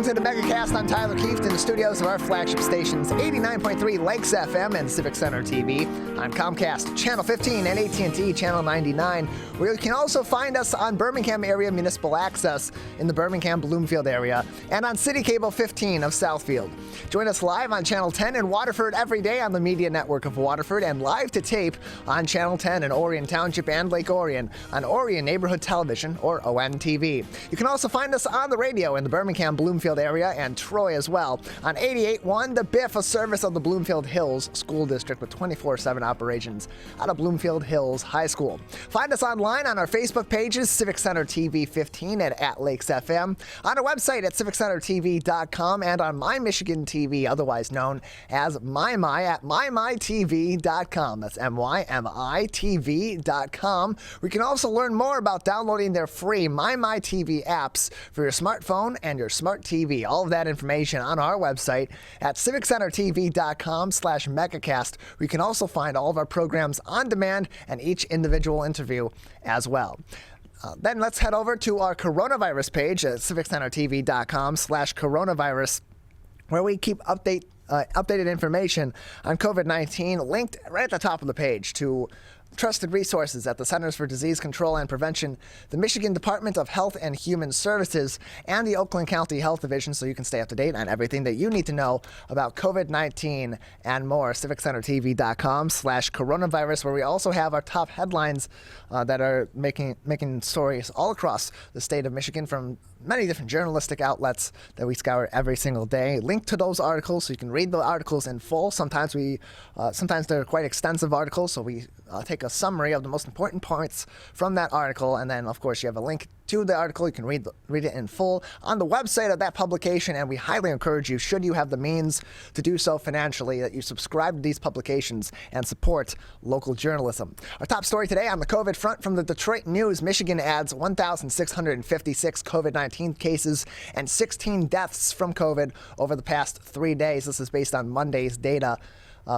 Welcome to the Megacast. I'm Tyler Keefe in the studios of our flagship stations, 89.3 Lakes FM and Civic Center TV. I'm Comcast, Channel 15 and AT&T Channel 99, where you can also find us on Birmingham area municipal access in the Birmingham-Bloomfield area and on City Cable 15 of Southfield. Join us live on Channel 10 in Waterford every day on the Media Network of Waterford and live to tape on Channel 10 in Orion Township and Lake Orion on Orion Neighborhood Television or ONTV. You can also find us on the radio in the Birmingham-Bloomfield area and Troy as well on 88.1 The Biff, a service of the Bloomfield Hills School District with 24/7 operations out of Bloomfield Hills High School. Find us online on our Facebook pages, Civic Center TV 15 and at Lakes FM, on our website at civiccentertv.com and on My Michigan TV, otherwise known as MyMy at mymytv.com. That's MYMITV.com. We can also learn more about downloading their free MyMyTV apps for your smartphone and your smart TV. All of that information on our website at civiccentertv.com/megacast. We can also find all of our programs on demand and each individual interview as well. Then let's head over to our coronavirus page at civiccentertv.com/coronavirus, where we keep updated information on COVID-19 linked right at the top of the page to trusted resources at the Centers for Disease Control and Prevention, the Michigan Department of Health and Human Services, and the Oakland County Health Division, so you can stay up to date on everything that you need to know about COVID-19 and more. civiccentertv.com/coronavirus, where we also have our top headlines that are making stories all across the state of Michigan from many different journalistic outlets that we scour every single day. Link to those articles so you can read the articles in full. Sometimes they're quite extensive articles, so we take a summary of the most important points from that article, and then of course you have a link to the article. You can read it in full on the website of that publication, and we highly encourage you, should you have the means to do so financially, that you subscribe to these publications and support local journalism. Our top story today on the COVID front from the Detroit News: Michigan adds 1,656 COVID-19 cases and 16 deaths from COVID over the past 3 days. This is based on Monday's data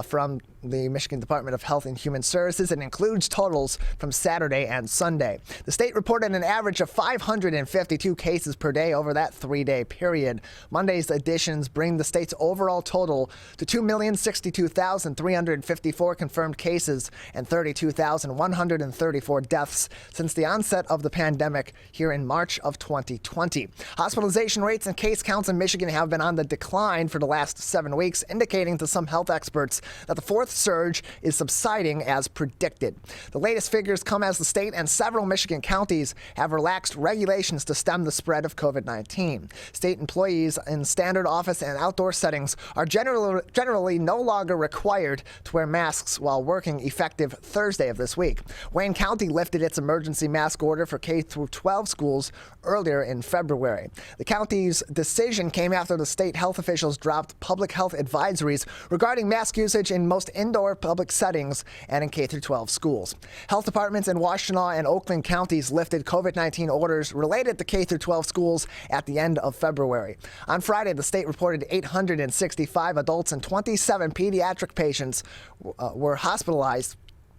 from the Michigan Department of Health and Human Services, and includes totals from Saturday and Sunday. The state reported an average of 552 cases per day over that 3-day period. Monday's additions bring the state's overall total to 2,062,354 confirmed cases and 32,134 deaths since the onset of the pandemic here in March of 2020. Hospitalization rates and case counts in Michigan have been on the decline for the last 7 weeks, indicating to some health experts that the fourth surge is subsiding as predicted. The latest figures come as the state and several Michigan counties have relaxed regulations to stem the spread of COVID-19. State employees in standard office and outdoor settings are generally no longer required to wear masks while working, effective Thursday of this week. Wayne County lifted its emergency mask order for K-12 schools earlier in February. The county's decision came after the state health officials dropped public health advisories regarding mask usage in most indoor public settings and in K-12 schools. Health departments in Washtenaw and Oakland counties lifted COVID-19 orders related to K-12 schools at the end of February. On Friday, the state reported 865 adults and 27 pediatric patients were hospitalized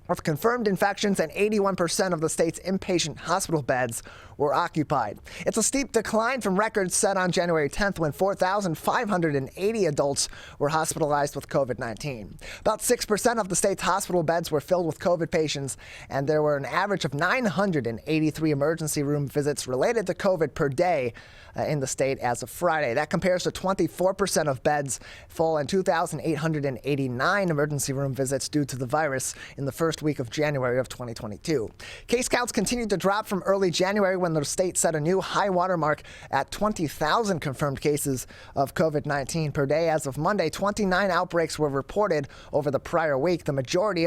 with confirmed infections, and 81% of the state's inpatient hospital beds were occupied. It's a steep decline from records set on January 10th when 4,580 adults were hospitalized with COVID-19. About 6% of the state's hospital beds were filled with COVID patients, and there were an average of 983 emergency room visits related to COVID per day in the state as of Friday. That compares to 24% of beds full and 2,889 emergency room visits due to the virus in the first week of January of 2022. Case counts continued to drop from early January when the state set a new high water mark at 20,000 confirmed cases of COVID-19 per day. As of Monday, 29 outbreaks were reported over the prior week. The majority,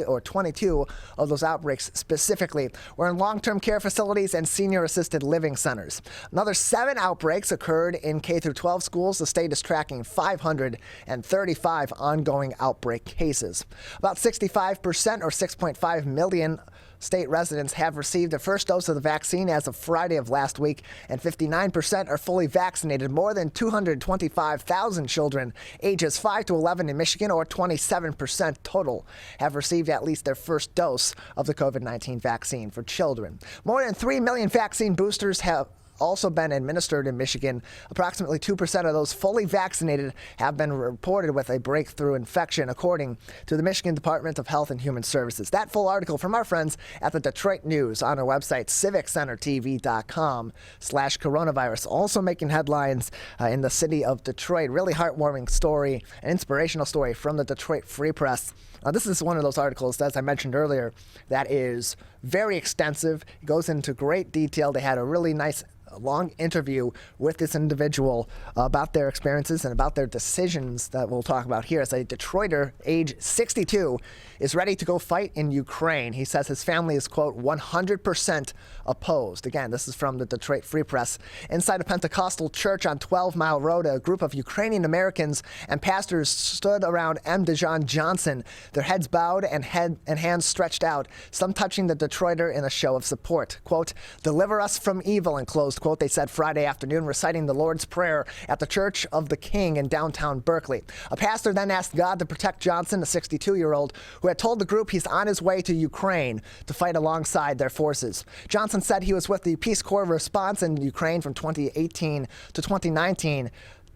or 22 of those outbreaks specifically, were in long-term care facilities and senior assisted living centers. Another 7 outbreaks occurred in K-12 schools. The state is tracking 535 ongoing outbreak cases. About 65% or 6.5 million state residents have received their first dose of the vaccine as of Friday of last week, and 59% are fully vaccinated. More than 225,000 children ages 5 to 11 in Michigan, or 27% total, have received at least their first dose of the COVID-19 vaccine for children. More than 3 million vaccine boosters have also been administered in Michigan. Approximately 2% of those fully vaccinated have been reported with a breakthrough infection, according to the Michigan Department of Health and Human Services. That full article from our friends at the Detroit News on our website, civiccentertv.com/coronavirus. Also making headlines in the city of Detroit. Really heartwarming story, an inspirational story from the Detroit Free Press. This is one of those articles, as I mentioned earlier, that is very extensive. It goes into great detail. They had a really nice long interview with this individual about their experiences and about their decisions that we'll talk about here. As a Detroiter, age 62, is ready to go fight in Ukraine. He says his family is, quote, 100% opposed. Again, this is from the Detroit Free Press. Inside a Pentecostal church on 12 Mile Road, a group of Ukrainian Americans and pastors stood around M. DeJohn Johnson, their heads bowed and hands stretched out, some touching the Detroiter in a show of support. Quote, "Deliver us from evil," and closed quote, they said Friday afternoon, reciting the Lord's Prayer at the Church of the King in downtown Berkeley. A pastor then asked God to protect Johnson, a 62-year-old, who had told the group he's on his way to Ukraine to fight alongside their forces. Johnson said he was with the Peace Corps response in Ukraine from 2018 to 2019.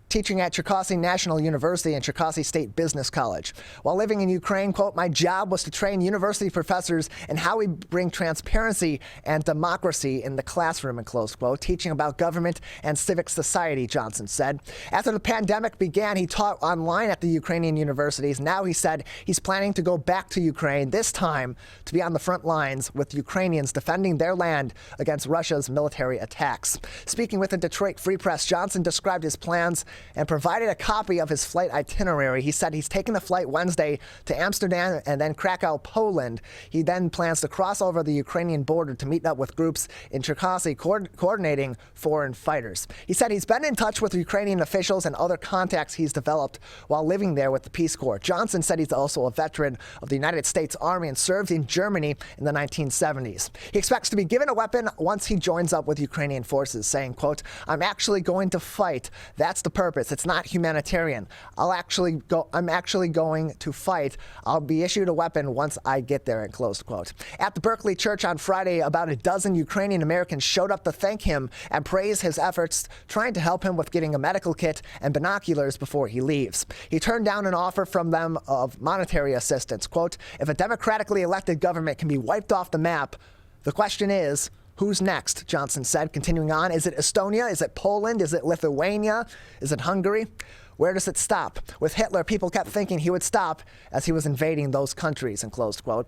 Teaching at Cherkasy National University and Cherkasy State Business College. While living in Ukraine, quote, "My job was to train university professors in how we bring transparency and democracy in the classroom," and close quote, teaching about government and civic society, Johnson said. After the pandemic began, he taught online at the Ukrainian universities. Now he said he's planning to go back to Ukraine, this time to be on the front lines with Ukrainians defending their land against Russia's military attacks. Speaking with the Detroit Free Press, Johnson described his plans and provided a copy of his flight itinerary. He said he's taking the flight Wednesday to Amsterdam and then Krakow, Poland. He then plans to cross over the Ukrainian border to meet up with groups in Cherkasy coordinating foreign fighters. He said he's been in touch with Ukrainian officials and other contacts he's developed while living there with the Peace Corps. Johnson said he's also a veteran of the United States Army and served in Germany in the 1970s. He expects to be given a weapon once he joins up with Ukrainian forces, saying, quote, "I'm actually going to fight. That's the purpose. It's not humanitarian. I'm actually going to fight. I'll be issued a weapon once I get there," and close quote. At the Berkeley Church on Friday, about a dozen Ukrainian Americans showed up to thank him and praise his efforts, trying to help him with getting a medical kit and binoculars before he leaves. He turned down an offer from them of monetary assistance. Quote, "If a democratically elected government can be wiped off the map, the question is, who's next?" Johnson said, continuing on. "Is it Estonia? Is it Poland? Is it Lithuania? Is it Hungary? Where does it stop? With Hitler, people kept thinking he would stop as he was invading those countries," and close quote.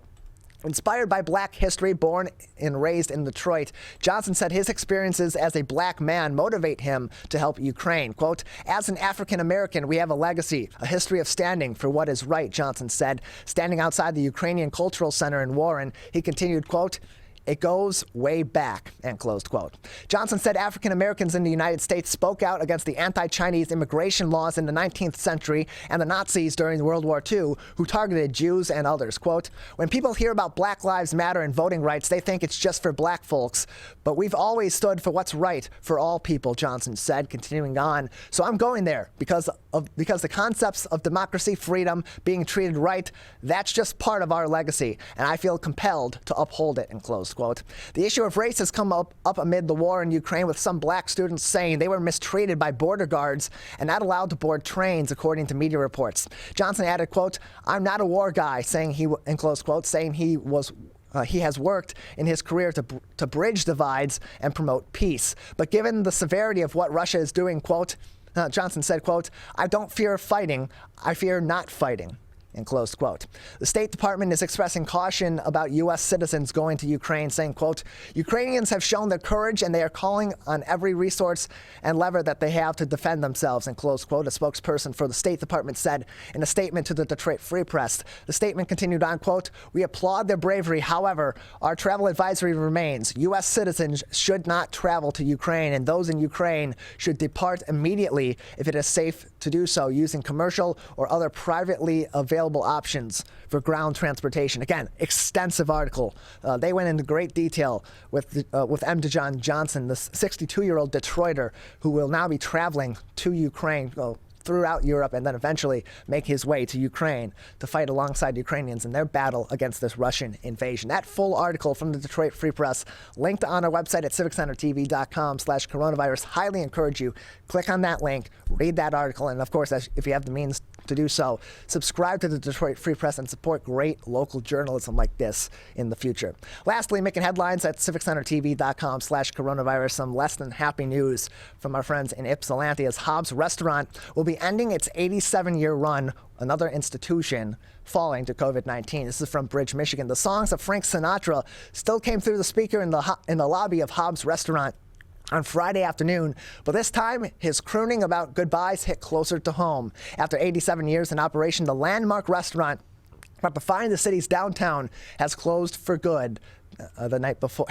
Inspired by black history, born and raised in Detroit, Johnson said his experiences as a black man motivate him to help Ukraine. Quote, "As an African American, we have a legacy, a history of standing for what is right," Johnson said. Standing outside the Ukrainian Cultural Center in Warren, he continued, quote, "It goes way back," and closed quote. Johnson said African Americans in the United States spoke out against the anti-Chinese immigration laws in the 19th century and the Nazis during World War II, who targeted Jews and others. Quote, "When people hear about Black Lives Matter and voting rights, they think it's just for black folks. But we've always stood for what's right for all people," Johnson said, continuing on. "So I'm going there because the concepts of democracy, freedom, being treated right, that's just part of our legacy, and I feel compelled to uphold it," and close quote. The issue of race has come up amid the war in Ukraine, with some black students saying they were mistreated by border guards and not allowed to board trains, according to media reports. Johnson added, quote, "I'm not a war guy," saying in close quote, saying he has worked in his career to bridge divides and promote peace. But given the severity of what Russia is doing, quote, Johnson said, quote, "I don't fear fighting, I fear not fighting," and close quote. The State Department is expressing caution about U.S. citizens going to Ukraine, saying, quote, "Ukrainians have shown their courage and they are calling on every resource and lever that they have to defend themselves," and close quote. A spokesperson for the State Department said in a statement to the Detroit Free Press. The statement continued on, quote, "We applaud their bravery. However, our travel advisory remains. U.S. citizens should not travel to Ukraine, and those in Ukraine should depart immediately if it is safe to do so, using commercial or other privately available options for ground transportation." Again, extensive article. They went into great detail with M. DeJohn Johnson, the 62-year-old Detroiter who will now be traveling to Ukraine, throughout Europe and then eventually make his way to Ukraine to fight alongside Ukrainians in their battle against this Russian invasion. That full article from the Detroit Free Press linked on our website at civiccentertv.com/coronavirus. Highly encourage you. Click on that link, read that article, and of course, if you have the means to do so, subscribe to the Detroit Free Press and support great local journalism like this in the future. Lastly, making headlines at civiccentertv.com/coronavirus. Some less than happy news from our friends in Ypsilanti as Hobbs Restaurant will be ending its 87-year run, another institution falling to COVID-19. This is from Bridge, Michigan. The songs of Frank Sinatra still came through the speaker in the lobby of Hobbs Restaurant on Friday afternoon, but this time his crooning about goodbyes hit closer to home. After 87 years in operation, the landmark restaurant about to find the city's downtown has closed for good. The night before.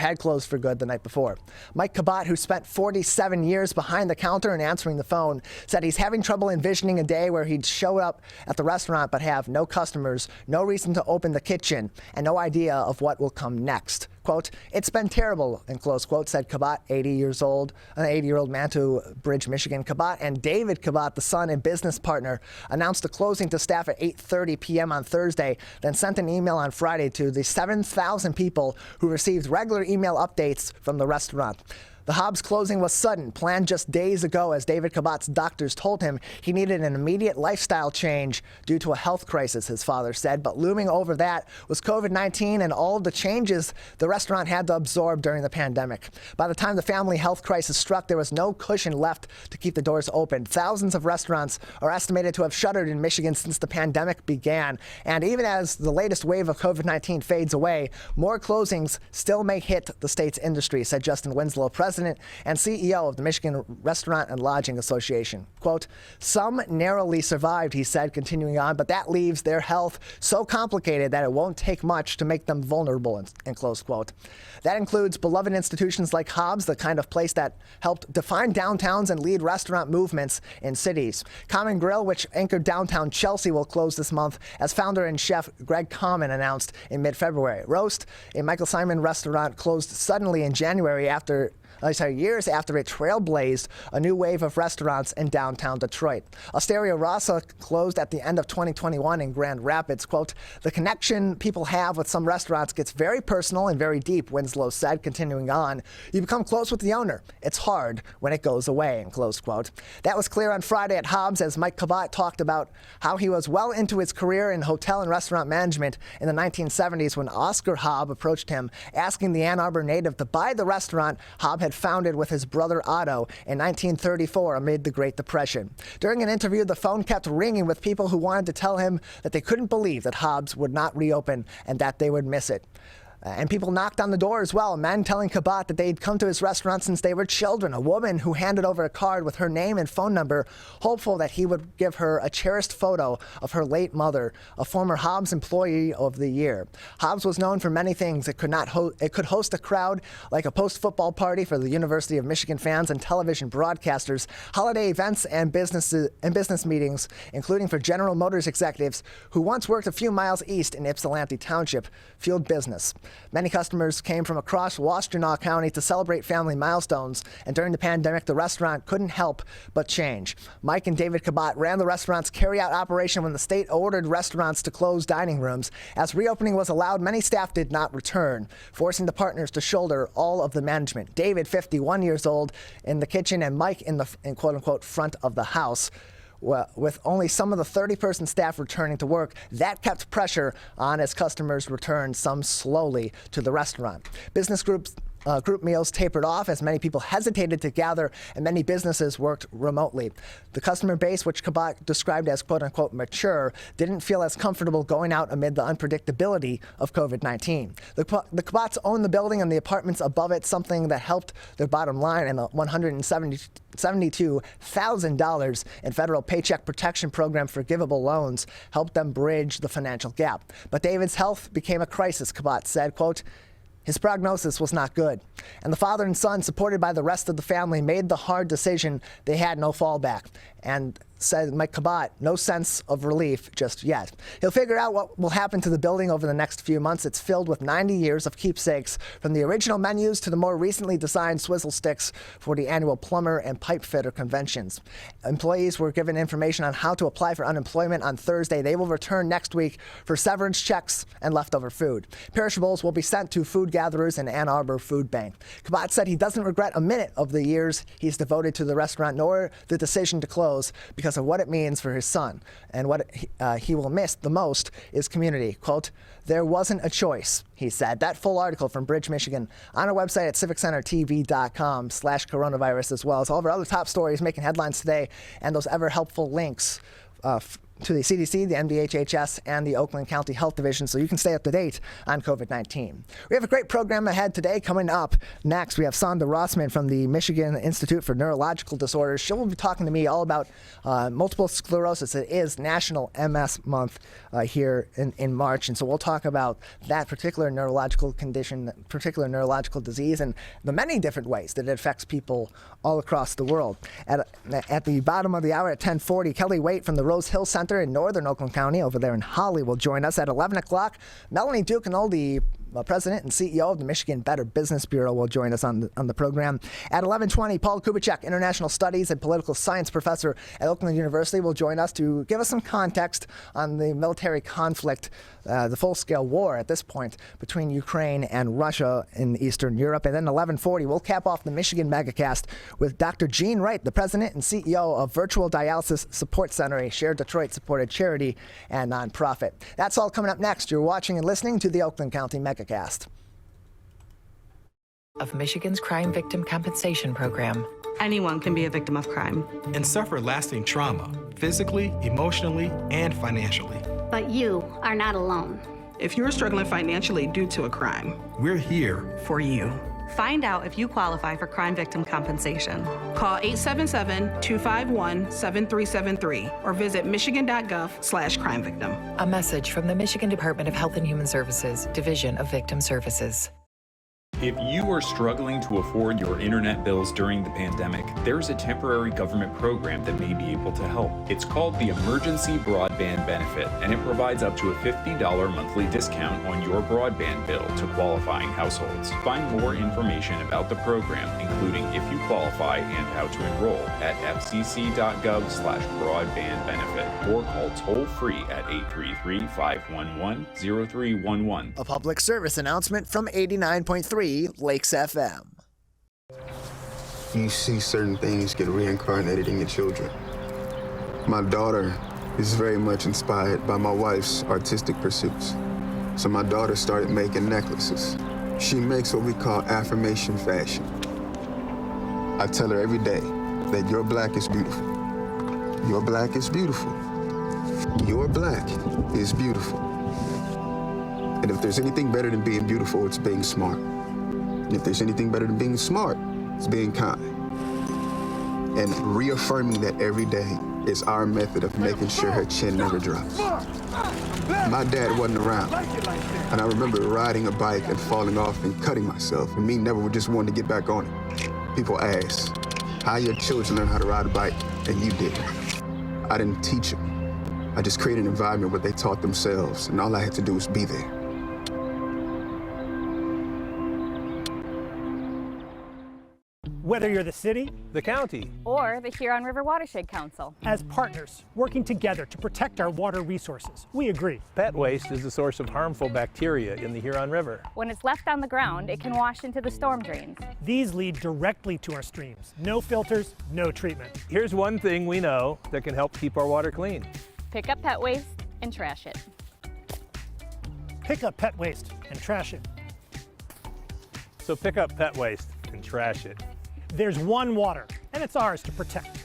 Mike Cabot, who spent 47 years behind the counter and answering the phone, said he's having trouble envisioning a day where he'd show up at the restaurant but have no customers, no reason to open the kitchen, and no idea of what will come next. Quote, "It's been terrible," in close quote, said Cabot, an 80-year-old man to Bridge, Michigan. Cabot and David Cabot, the son and business partner, announced the closing to staff at 8:30 p.m. on Thursday, then sent an email on Friday to the 7,000 people who received regular email updates from the restaurant. The Hobbs closing was sudden, planned just days ago as David Cabot's doctors told him he needed an immediate lifestyle change due to a health crisis, his father said. But looming over that was COVID-19 and all of the changes the restaurant had to absorb during the pandemic. By the time the family health crisis struck, there was no cushion left to keep the doors open. Thousands of restaurants are estimated to have shuttered in Michigan since the pandemic began. And even as the latest wave of COVID-19 fades away, more closings still may hit the state's industry, said Justin Winslow, president and CEO of the Michigan Restaurant and Lodging Association. Quote, "Some narrowly survived," he said, continuing on, "but that leaves their health so complicated that it won't take much to make them vulnerable," in close quote. That includes beloved institutions like Hobbs, the kind of place that helped define downtowns and lead restaurant movements in cities. Common Grill, which anchored downtown Chelsea, will close this month, as founder and chef Greg Common announced in mid-February. Roast, a Michael Simon restaurant, closed suddenly in January years after it trailblazed a new wave of restaurants in downtown Detroit. Osteria Rossa closed at the end of 2021 in Grand Rapids. Quote, "The connection people have with some restaurants gets very personal and very deep," Winslow said, continuing on. "You become close with the owner. It's hard when it goes away," in close quote. That was clear on Friday at Hobbs as Mike Cabot talked about how he was well into his career in hotel and restaurant management in the 1970s when Oscar Hobb approached him asking the Ann Arbor native to buy the restaurant Hobb had founded with his brother Otto in 1934 amid the Great Depression. During an interview, the phone kept ringing with people who wanted to tell him that they couldn't believe that Hobbs would not reopen and that they would miss it. And people knocked on the door as well, men telling Cabot that they'd come to his restaurant since they were children. A woman who handed over a card with her name and phone number, hopeful that he would give her a cherished photo of her late mother, a former Hobbs Employee of the Year. Hobbs was known for many things. It could host a crowd like a post-football party for the University of Michigan fans and television broadcasters, holiday events and business meetings, including for General Motors executives who once worked a few miles east in Ypsilanti Township, fueled business. Many customers came from across Washtenaw County to celebrate family milestones, and during the pandemic, the restaurant couldn't help but change. Mike and David Cabot ran the restaurant's carry-out operation when the state ordered restaurants to close dining rooms. As reopening was allowed, many staff did not return, forcing the partners to shoulder all of the management. David, 51 years old, in the kitchen, and Mike in quote-unquote front of the house. Well, with only some of the 30-person staff returning to work, that kept pressure on as customers returned, some slowly, to the restaurant. Business group meals tapered off as many people hesitated to gather and many businesses worked remotely. The customer base, which Cabot described as quote-unquote mature, didn't feel as comfortable going out amid the unpredictability of COVID-19. The Cabots own the building and the apartments above it, something that helped their bottom line, and the $172,000 in federal Paycheck Protection Program forgivable loans helped them bridge the financial gap. But David's health became a crisis, Cabot said, quote, "His prognosis was not good, and the father and son, supported by the rest of the family, made the hard decision they had no fallback, and said Mike Cabot, no sense of relief just yet. He'll figure out what will happen to the building over the next few months. It's filled with 90 years of keepsakes, from the original menus to the more recently designed swizzle sticks for the annual plumber and pipe fitter conventions. Employees were given information on how to apply for unemployment on Thursday. They will return next week for severance checks and leftover food. Perishables will be sent to food gatherers in Ann Arbor Food Bank. Cabot said he doesn't regret a minute of the years he's devoted to the restaurant, nor the decision to close, because of what it means for his son. And what he will miss the most is community. Quote, "There wasn't a choice," he said. That full article from Bridge, Michigan, on our website at civiccentertv.com/coronavirus, as well as all of our other top stories making headlines today, and those ever helpful links to the CDC, the NBHHS, and the Oakland County Health Division, so you can stay up to date on COVID-19. We have a great program ahead today. Coming up next, we have Sonda Rossman from the Michigan Institute for Neurological Disorders. She will be talking to me all about multiple sclerosis. It is National MS Month here in March, and so we'll talk about that particular neurological condition, particular neurological disease, and the many different ways that it affects people all across the world. At the bottom of the hour at 10:40, Kelly Wait from the Rose Hill Center in northern Oakland County over there in Holly will join us. At 11 o'clock, Melanie Ducanol, the President and CEO of the Michigan Better Business Bureau, will join us on the program. At 11:20, Paul Kubicek, International Studies and Political Science Professor at Oakland University, will join us to give us some context on the military conflict, the full-scale war at this point between Ukraine and Russia in Eastern Europe. And then 11:40, we'll cap off the Michigan Megacast with Dr. Gene Wright, the President and CEO of Virtual Dialysis Support Center, a shared Detroit-supported charity and nonprofit. That's all coming up next. You're watching and listening to the Oakland County Megacast. Of Michigan's Crime Victim Compensation Program. Anyone can be a victim of crime and suffer lasting trauma, physically, emotionally, and financially. But you are not alone. If you're struggling financially due to a crime, we're here for you. Find out if you qualify for crime victim compensation. Call 877-251-7373 or visit michigan.gov/crime-victim. A message from the Michigan Department of Health and Human Services, Division of Victim Services. If you are struggling to afford your internet bills during the pandemic, there's a temporary government program that may be able to help. It's called the Emergency Broadband Benefit, and it provides up to a $50 monthly discount on your broadband bill to qualifying households. Find more information about the program, including if you qualify and how to enroll, at fcc.gov/broadbandbenefit or call toll-free at 833-511-0311. A public service announcement from 89.3 Lakes FM. You see certain things get reincarnated in your children. My daughter is very much inspired by my wife's artistic pursuits. So my daughter started making necklaces. She makes what we call affirmation fashion. I tell her every day that your black is beautiful. Your black is beautiful. Your black is beautiful. And if there's anything better than being beautiful, it's being smart. And if there's anything better than being smart, it's being kind. And reaffirming that every day is our method of making sure her chin never drops. My dad wasn't around, and I remember riding a bike and falling off and cutting myself, and me never just wanting to get back on it. People ask, how your children learn how to ride a bike, and you didn't. I didn't teach them. I just created an environment where they taught themselves, and all I had to do was be there. Whether you're the city, the county, or the Huron River Watershed Council. As partners working together to protect our water resources, we agree. Pet waste is the source of harmful bacteria in the Huron River. When it's left on the ground, it can wash into the storm drains. These lead directly to our streams. No filters, no treatment. Here's one thing we know that can help keep our water clean. Pick up pet waste and trash it. Pick up pet waste and trash it. So pick up pet waste and trash it. There's one water, and it's ours to protect.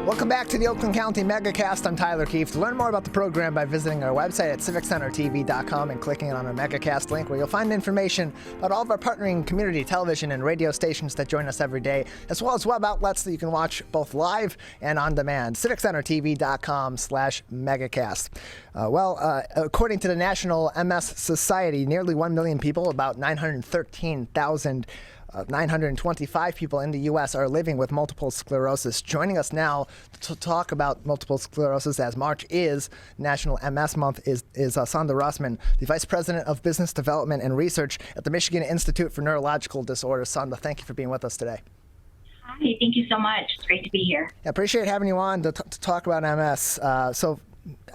Welcome back to the Oakland County Megacast. I'm Tyler Keefe. To learn more about the program by visiting our website at civiccentertv.com and clicking on our Megacast link, where you'll find information about all of our partnering community television and radio stations that join us every day, as well as web outlets that you can watch both live and on demand. civiccentertv.com/Megacast. According to the National MS Society, nearly 1 million people, about 925 people in the U.S. are living with multiple sclerosis. Joining us now to talk about multiple sclerosis, as March is National MS Month, is Sandra Rossman, the Vice President of Business Development and Research at the Michigan Institute for Neurological Disorders. Sandra, thank you for being with us today. Hi, thank you so much. It's great to be here. I appreciate having you on to talk about MS. So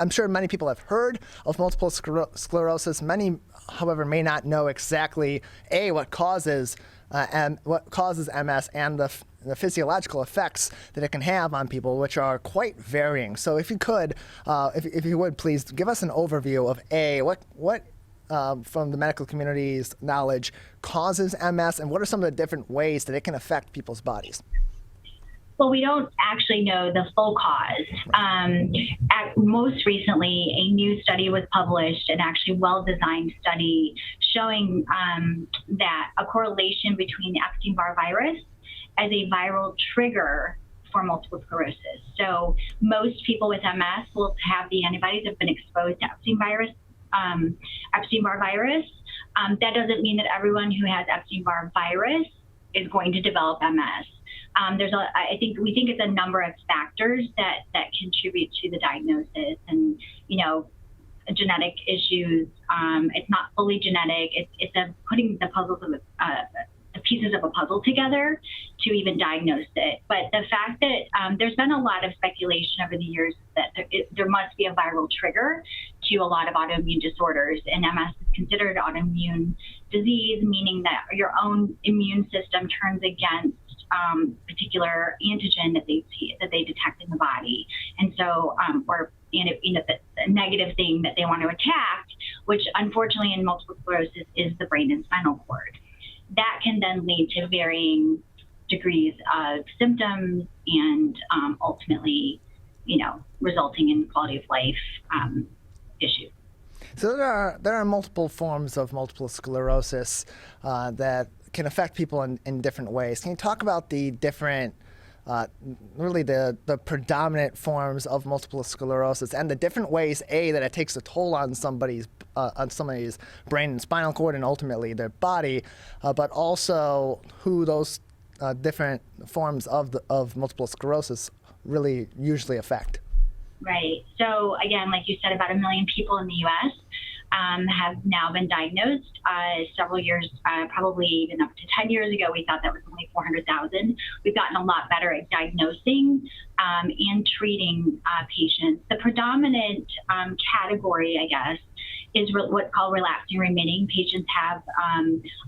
I'm sure many people have heard of multiple sclerosis. Many, however, may not know exactly, what causes MS and the physiological effects that it can have on people, which are quite varying. So if you could, if you would, please give us an overview of what from the medical community's knowledge causes MS, and what are some of the different ways that it can affect people's bodies? Well, we don't actually know the full cause. Most recently, a new study was published, an actually well-designed study showing that a correlation between the Epstein-Barr virus as a viral trigger for multiple sclerosis. So most people with MS will have the antibodies that have been exposed to Epstein-Barr virus. That doesn't mean that everyone who has Epstein-Barr virus is going to develop MS. We think it's a number of factors that contribute to the diagnosis, and genetic issues. It's not fully genetic. It's putting the pieces of a puzzle together to even diagnose it. But the fact that there's been a lot of speculation over the years that there must be a viral trigger to a lot of autoimmune disorders, and MS is considered an autoimmune disease, meaning that your own immune system turns against particular antigen that they detect in the body, and so the negative thing that they want to attack, which unfortunately in multiple sclerosis is the brain and spinal cord. That can then lead to varying degrees of symptoms and ultimately, resulting in quality of life issues. So there are multiple forms of multiple sclerosis that can affect people in different ways. Can you talk about the different, really the predominant forms of multiple sclerosis and the different ways, that it takes a toll on somebody's brain and spinal cord and ultimately their body, but also who those different forms of multiple sclerosis really usually affect? Right. So again, like you said, about 1 million people in the U.S. Have now been diagnosed. Several years, probably even up to 10 years ago, we thought that was only 400,000. We've gotten a lot better at diagnosing and treating patients. The predominant category, I guess, is what's called relapsing remitting. Patients have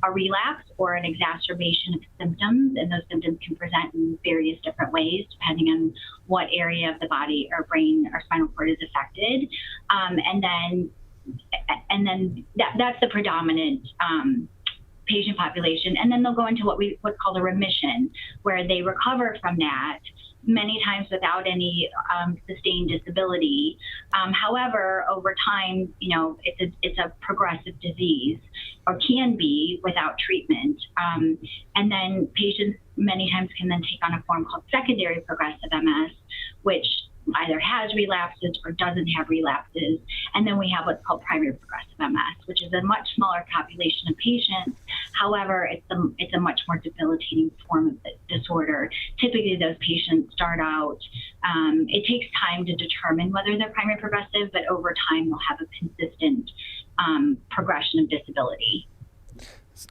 a relapse or an exacerbation of symptoms, and those symptoms can present in various different ways depending on what area of the body or brain or spinal cord is affected. And then that's the predominant patient population. And then they'll go into what's called a remission, where they recover from that, many times without any sustained disability. However, over time, it's a progressive disease, or can be without treatment. And then patients many times can then take on a form called secondary progressive MS, which either has relapses or doesn't have relapses. And then we have what's called primary progressive MS, which is a much smaller population of patients. However, it's a much more debilitating form of the disorder. Typically, those patients start out, it takes time to determine whether they're primary progressive, but over time, they'll have a consistent progression of disability.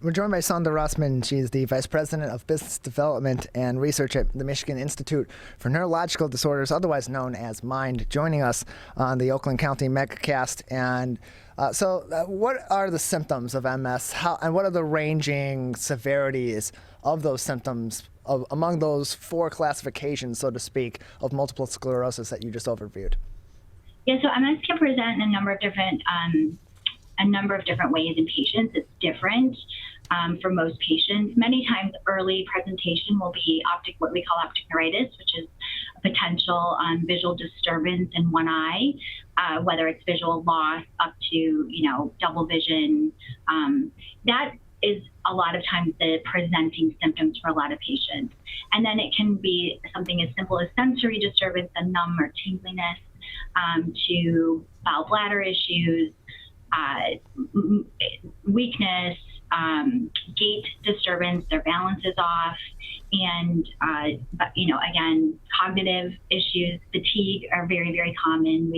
We're joined by Sandra Rossman. She's the Vice President of Business Development and Research at the Michigan Institute for Neurological Disorders, otherwise known as MIND, joining us on the Oakland County Megacast. And so what are the symptoms of MS, and what are the ranging severities of those symptoms among those 4 classifications, so to speak, of multiple sclerosis that you just overviewed? Yeah, so MS can present in a number of different ways in patients. It's different for most patients. Many times early presentation will be what we call optic neuritis, which is potential visual disturbance in one eye, whether it's visual loss up to, double vision. That is a lot of times the presenting symptoms for a lot of patients. And then it can be something as simple as sensory disturbance, a numb or tingliness, to bowel bladder issues, weakness, gait disturbance, their balance is off, and again, cognitive issues, fatigue are very, very common.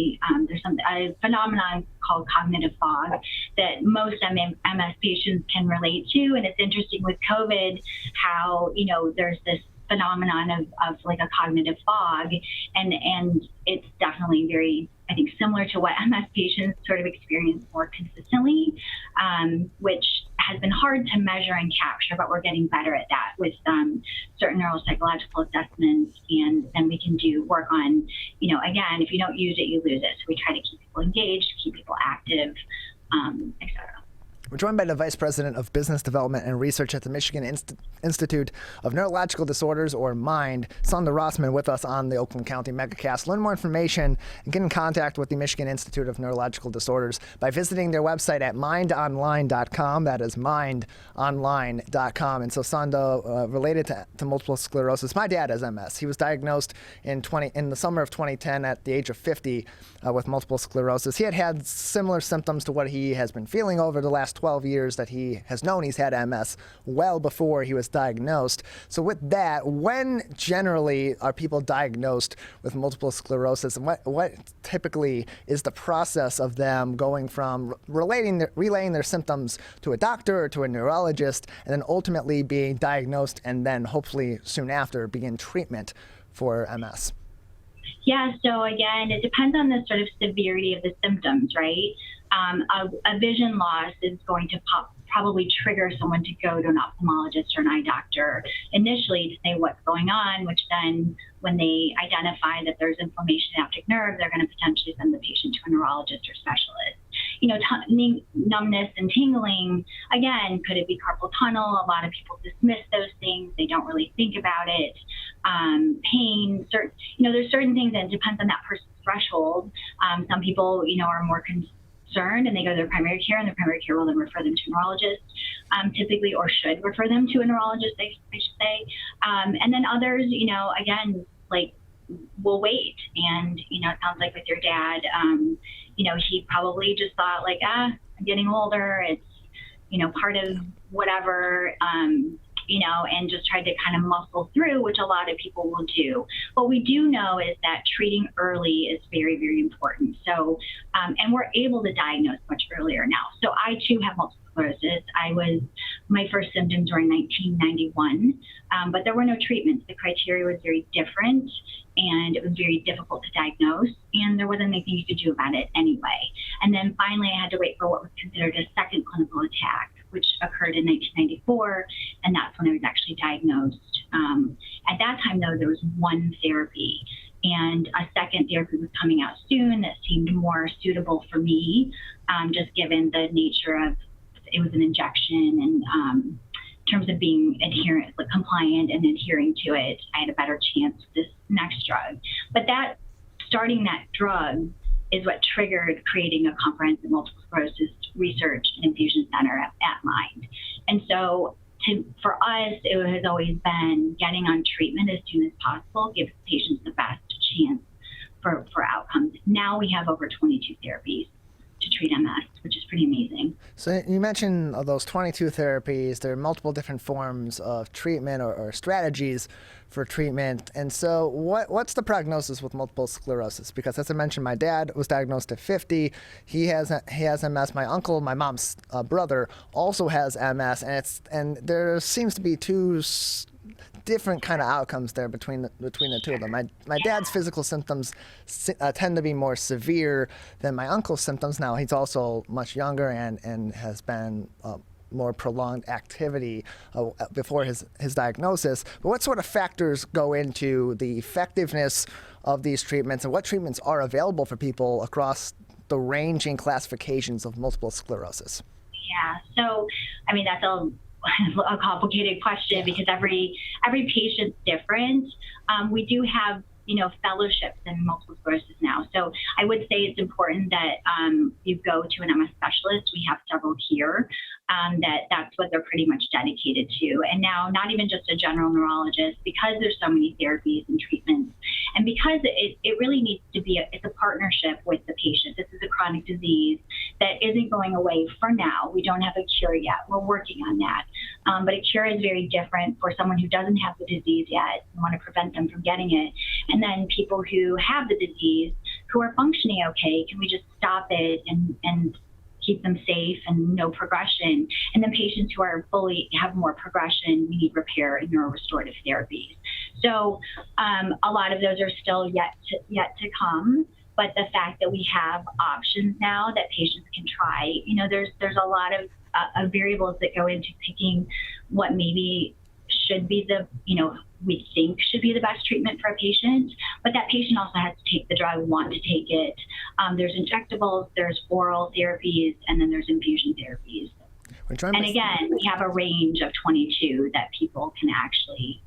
There's a phenomenon called cognitive fog that most MS patients can relate to, and it's interesting with COVID how there's this phenomenon of like a cognitive fog, and it's definitely very, I think, similar to what MS patients sort of experience more consistently, which has been hard to measure and capture, but we're getting better at that with certain neuropsychological assessments, and then we can do work on, again, if you don't use it, you lose it. So we try to keep people engaged, keep people active, et cetera. We're joined by the Vice President of Business Development and Research at the Michigan Institute of Neurological Disorders, or MIND, Sunda Rossman, with us on the Oakland County Megacast. Learn more information and get in contact with the Michigan Institute of Neurological Disorders by visiting their website at mindonline.com. That is mindonline.com. And so Sunda, related to multiple sclerosis, my dad has MS. He was diagnosed in the summer of 2010 at the age of 50 with multiple sclerosis. He had similar symptoms to what he has been feeling over the last 12 years that he has known he's had MS, well before he was diagnosed. So with that, when generally are people diagnosed with multiple sclerosis, and what typically is the process of them going from relaying their symptoms to a doctor or to a neurologist, and then ultimately being diagnosed and then hopefully soon after begin treatment for MS? Yeah, so again, it depends on the sort of severity of the symptoms, right? A vision loss is going to probably trigger someone to go to an ophthalmologist or an eye doctor initially to say what's going on, which then when they identify that there's inflammation in the optic nerve, they're going to potentially send the patient to a neurologist or specialist. Numbness and tingling, again, could it be carpal tunnel? A lot of people dismiss those things. They don't really think about it. Pain, there's certain things that depends on that person's threshold. Some people, are more concerned and they go to their primary care, and their primary care will then refer them to a neurologist, typically, or should refer them to a neurologist, I should say. And then others, again, will wait. And, it sounds like with your dad, he probably just thought I'm getting older. It's, part of whatever, and just tried to kind of muscle through, which a lot of people will do. What we do know is that treating early is very, very important. So, and we're able to diagnose much earlier now. So I too have multiple sclerosis. My first symptoms were in 1991, but there were no treatments. The criteria was very different, and it was very difficult to diagnose, and there wasn't anything you could do about it anyway. And then finally, I had to wait for what was considered a second clinical attack, which occurred in 1994, and that's when I was actually diagnosed. At that time, though, there was one therapy, and a second therapy was coming out soon that seemed more suitable for me, just given the nature of it was an injection, and in terms of being compliant and adhering to it, I had a better chance with this next drug. But starting that drug is what triggered creating a comprehensive multiple sclerosis research and infusion center at MIND. And so for us, it has always been getting on treatment as soon as possible, give patients the best chance for outcomes. Now we have over 22 therapies to treat MS, which is pretty amazing. So you mentioned those 22 therapies. There are multiple different forms of treatment or strategies for treatment. And so what's the prognosis with multiple sclerosis? Because as I mentioned, my dad was diagnosed at 50. He has MS. My uncle, my mom's brother, also has MS. And there seems to be two different kind of outcomes there between the two of them. My dad's physical symptoms tend to be more severe than my uncle's symptoms. Now, he's also much younger and has been more prolonged activity before his diagnosis. But what sort of factors go into the effectiveness of these treatments, and what treatments are available for people across the ranging classifications of multiple sclerosis? Yeah, so, that's a complicated question because every patient's different. We do have fellowships in multiple sclerosis now. So I would say it's important that you go to an MS specialist. We have several here that's what they're pretty much dedicated to. And now not even just a general neurologist, because there's so many therapies and treatments, and because it really needs to be it's a partnership with the patient. This is a chronic disease that isn't going away for now. We don't have a cure yet. We're working on that. But a cure is very different for someone who doesn't have the disease yet. We want to prevent them from getting it. And then people who have the disease, who are functioning okay, can we just stop it and keep them safe and no progression? And then patients who are have more progression, we need repair and neurorestorative therapies. So a lot of those are still yet to come. But the fact that we have options now that patients can try, there's a lot of variables that go into picking what maybe should be we think should be the best treatment for a patient, but that patient also has to take the drug, want to take it. There's injectables, there's oral therapies, and then there's infusion therapies. And again, we have a range of 22 that people can actually,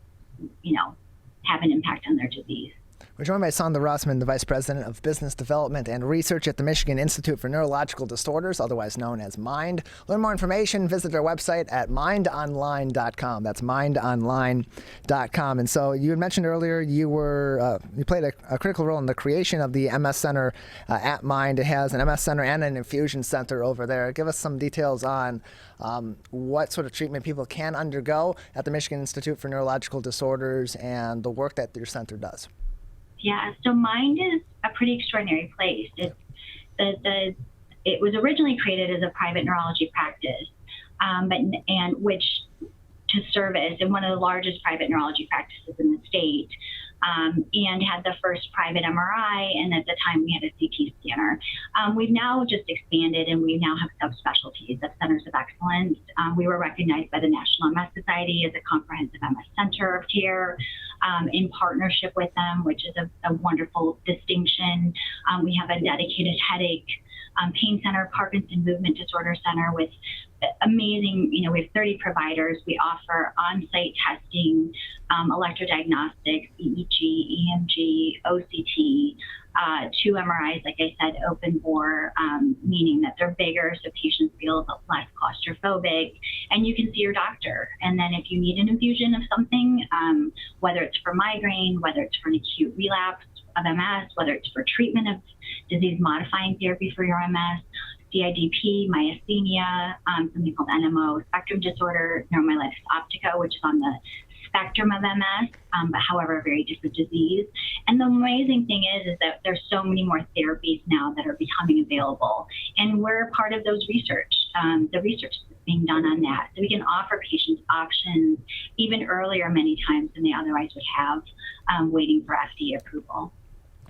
have an impact on their disease. We're joined by Sondra Rossman, the Vice President of Business Development and Research at the Michigan Institute for Neurological Disorders, otherwise known as MIND. Learn more information, visit their website at mindonline.com. That's mindonline.com. And so you had mentioned earlier you played a critical role in the creation of the MS Center at MIND. It has an MS Center and an infusion center over there. Give us some details on what sort of treatment people can undergo at the Michigan Institute for Neurological Disorders and the work that your center does. Yeah, so MIND is a pretty extraordinary place. It was originally created as a private neurology practice, which to service in one of the largest private neurology practices in the state, and had the first private MRI, and at the time we had a CT scanner. We've now just expanded, and we now have subspecialties of centers of excellence. We were recognized by the National MS Society as a comprehensive MS center of care in partnership with them, which is a wonderful distinction. We have a dedicated headache pain center, Parkinson Movement Disorder Center with amazing, we have 30 providers. We offer on-site testing, electrodiagnostics, EEG, EMG, OCT, 2 MRIs, like I said, open bore, meaning that they're bigger so patients feel less claustrophobic, and you can see your doctor. And then if you need an infusion of something, whether it's for migraine, whether it's for an acute relapse of MS, whether it's for treatment of disease-modifying therapy for your MS, CIDP, myasthenia, something called NMO, spectrum disorder, neuromyelitis optica, which is on the spectrum of MS, but however, a very different disease. And the amazing thing is that there's so many more therapies now that are becoming available. And we're part of those research, the research that's being done on that. So we can offer patients options even earlier many times than they otherwise would have, waiting for FDA approval.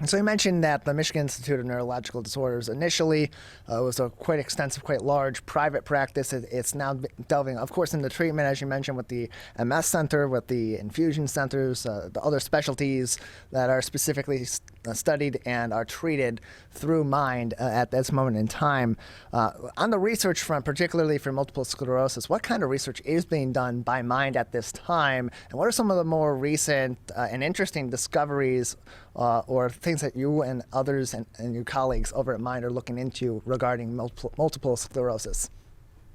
And so you mentioned that the Michigan Institute of Neurological Disorders initially was a quite extensive, quite large private practice. It's now delving, of course, into treatment, as you mentioned, with the MS Center, with the infusion centers, the other specialties that are specifically studied and are treated through MIND at this moment in time. On the research front, particularly for multiple sclerosis, what kind of research is being done by MIND at this time? And what are some of the more recent and interesting discoveries or things that you and others and your colleagues over at MIND are looking into regarding multiple sclerosis?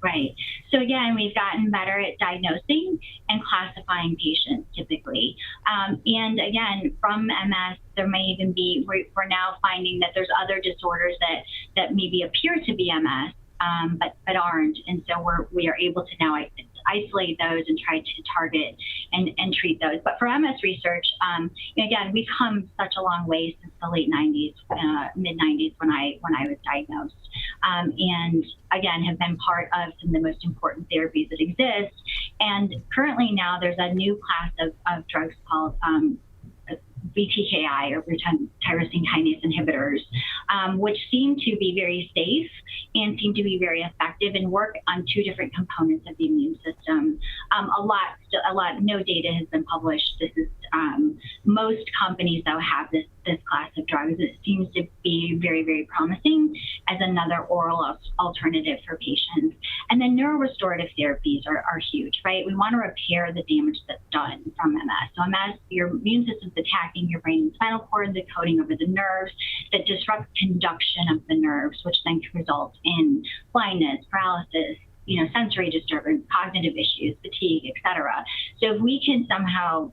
Right. So again, we've gotten better at diagnosing and classifying patients typically. And again, from MS, there may even be, we're now finding that there's other disorders that maybe appear to be MS, but aren't. And so we are able to now isolate those and try to target and treat those. But for MS research, again, we've come such a long way since the late 90s, mid 90s when I was diagnosed, and again have been part of some of the most important therapies that exist. And currently now there's a new class of drugs called BTKI, or tyrosine kinase inhibitors, which seem to be very safe and seem to be very effective and work on 2 different components of the immune system. No data has been published. This is most companies though have this class of drugs. It seems to be very, very promising as another oral alternative for patients. And then neurorestorative therapies are huge, right? We want to repair the damage that's done from MS. So MS, your immune system's attacked impacting your brain and spinal cord, the coating over the nerves, that disrupt conduction of the nerves, which then can result in blindness, paralysis, sensory disturbance, cognitive issues, fatigue, etc. So if we can somehow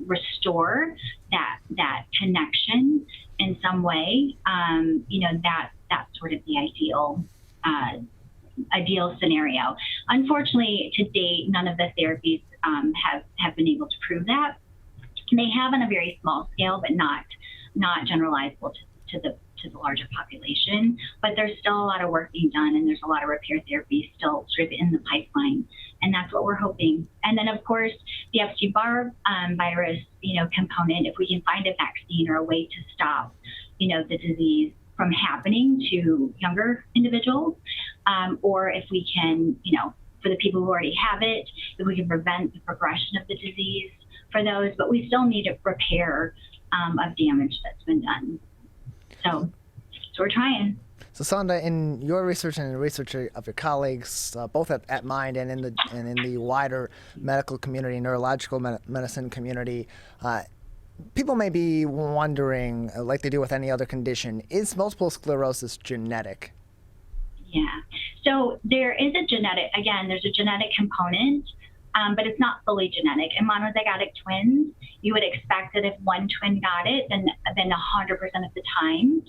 restore that connection in some way, that's sort of the ideal scenario. Unfortunately, to date, none of the therapies have been able to prove that. They have on a very small scale, but not generalizable to the larger population. But there's still a lot of work being done, and there's a lot of repair therapy still sort of in the pipeline, and that's what we're hoping. And then, of course, the Epstein-Barr virus, component. If we can find a vaccine or a way to stop, the disease from happening to younger individuals, or if we can, for the people who already have it, if we can prevent the progression of the disease for those, but we still need a repair of damage that's been done. So we're trying. So Sonda, in your research and in the research of your colleagues, both at Mind and in the wider medical community, neurological medicine community, people may be wondering, like they do with any other condition, is multiple sclerosis genetic? Yeah. So there's a genetic component, but it's not fully genetic. In monozygotic twins, you would expect that if one twin got it, then 100% of the time,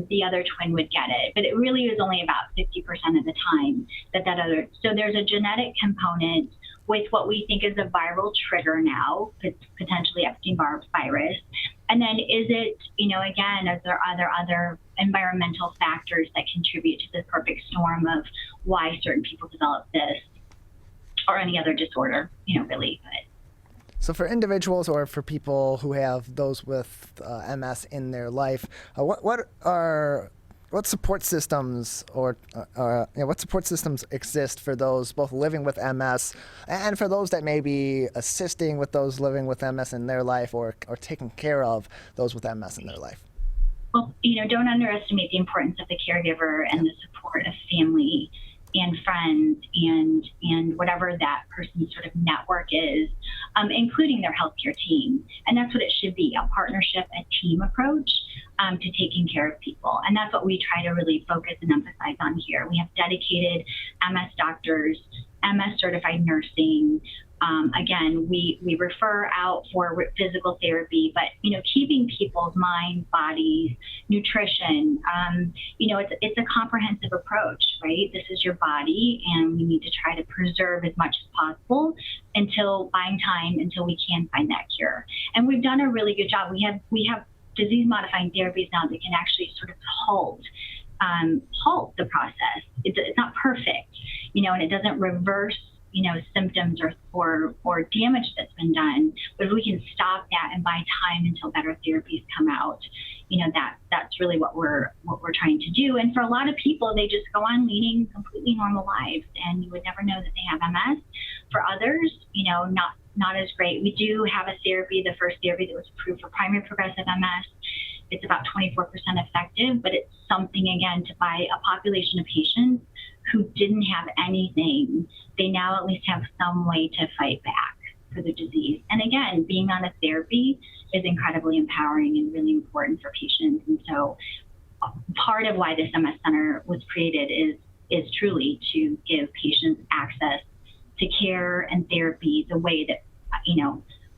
the other twin would get it. But it really is only about 50% of the time that other. So there's a genetic component with what we think is a viral trigger now, potentially Epstein-Barr virus. And then is it, again, is there other environmental factors that contribute to the perfect storm of why certain people develop this or any other disorder, really. So for individuals or for people who have those with MS in their life, what support systems what support systems exist for those both living with MS and for those that may be assisting with those living with MS in their life or taking care of those with MS in their life? Well, don't underestimate the importance of the caregiver and the support of family and friends and whatever that person's sort of network is, including their healthcare team. And that's what it should be, a partnership, a team approach to taking care of people. And that's what we try to really focus and emphasize on here. We have dedicated MS doctors, MS certified nursing. Again, we refer out for physical therapy, but, keeping people's minds, bodies, nutrition, it's a comprehensive approach, right? This is your body, and we need to try to preserve as much as possible until buying time until we can find that cure. And we've done a really good job. We have disease-modifying therapies now that can actually sort of halt the process. It's not perfect, and it doesn't reverse symptoms or damage that's been done. But if we can stop that and buy time until better therapies come out, that's really what we're trying to do. And for a lot of people, they just go on leading completely normal lives, and you would never know that they have MS. For others, not as great. We do have a therapy, the first therapy that was approved for primary progressive MS. It's about 24% effective, but it's something, again, to buy a population of patients who didn't have anything. They now at least have some way to fight back for the disease. And again, being on a therapy is incredibly empowering and really important for patients. And so part of why this MS Center was created is truly to give patients access to care and therapy the way that,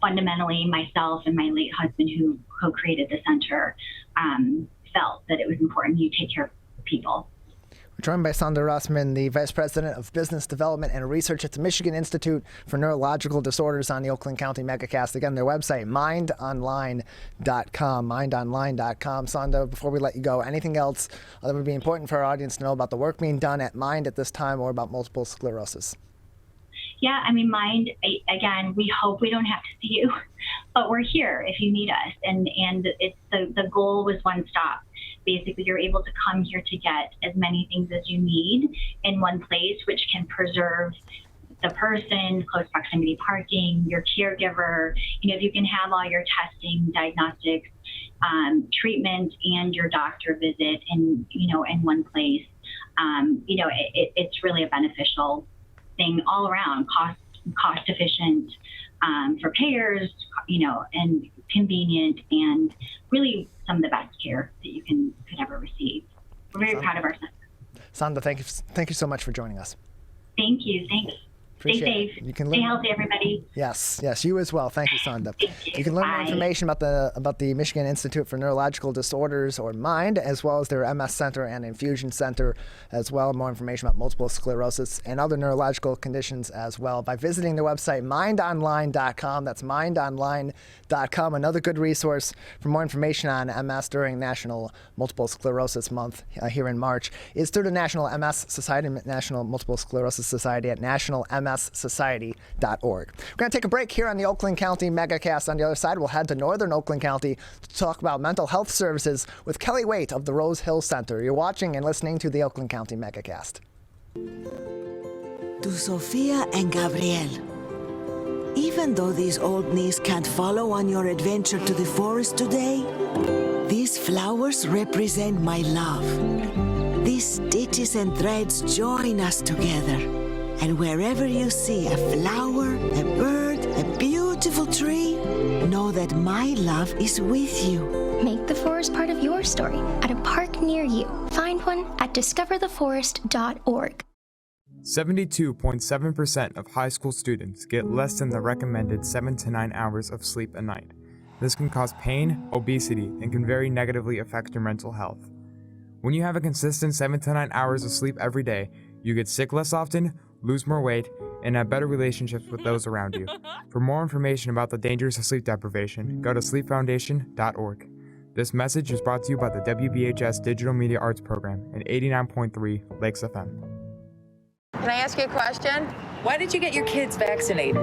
fundamentally myself and my late husband who co-created the center felt that it was important you take care of people. We're joined by Sonda Rossman, the Vice President of Business Development and Research at the Michigan Institute for Neurological Disorders on the Oakland County Megacast. Again, their website, mindonline.com, mindonline.com. Sonda, before we let you go, anything else that would be important for our audience to know about the work being done at Mind at this time or about multiple sclerosis? Yeah, Mind, again, we hope we don't have to see you, but we're here if you need us. And it's the goal was one stop. Basically, you're able to come here to get as many things as you need in one place, which can preserve the person, close proximity parking, your caregiver. If you can have all your testing, diagnostics, treatment, and your doctor visit in one place, it's really a beneficial thing all around, cost efficient for payers, and convenient, and really some of the best care that you could ever receive. We're very proud of our center. Sandra, thank you so much for joining us. Thank you. Thanks. Appreciate Stay it. safe. You can Stay learn- healthy, everybody. Yes, you as well. Thank you, Sonda. Thank you. can learn more Bye. information about the Michigan Institute for Neurological Disorders, or MIND, as well as their MS Center and Infusion Center, as well. More information about multiple sclerosis and other neurological conditions as well by visiting their website, mindonline.com. That's mindonline.com. Another good resource for more information on MS during National Multiple Sclerosis Month here in March is through the National MS Society, National Multiple Sclerosis Society at nationalmssociety.org. We're going to take a break here on the Oakland County Megacast. On the other side, we'll head to northern Oakland County to talk about mental health services with Kelly Wright of the Rose Hill Center. You're watching and listening to the Oakland County Megacast. To Sophia and Gabriel, even though these old knees can't follow on your adventure to the forest today, these flowers represent my love. These stitches and threads join us together. And wherever you see a flower, a bird, a beautiful tree, know that my love is with you. Make the forest part of your story at a park near you. Find one at discovertheforest.org. 72.7% of high school students get less than the recommended 7 to 9 hours of sleep a night. This can cause pain, obesity, and can very negatively affect your mental health. When you have a consistent 7 to 9 hours of sleep every day, you get sick less often, lose more weight, and have better relationships with those around you. For more information about the dangers of sleep deprivation, go to sleepfoundation.org. This message is brought to you by the WBHS Digital Media Arts Program and 89.3 Lakes FM. Can I ask you a question? Why did you get your kids vaccinated?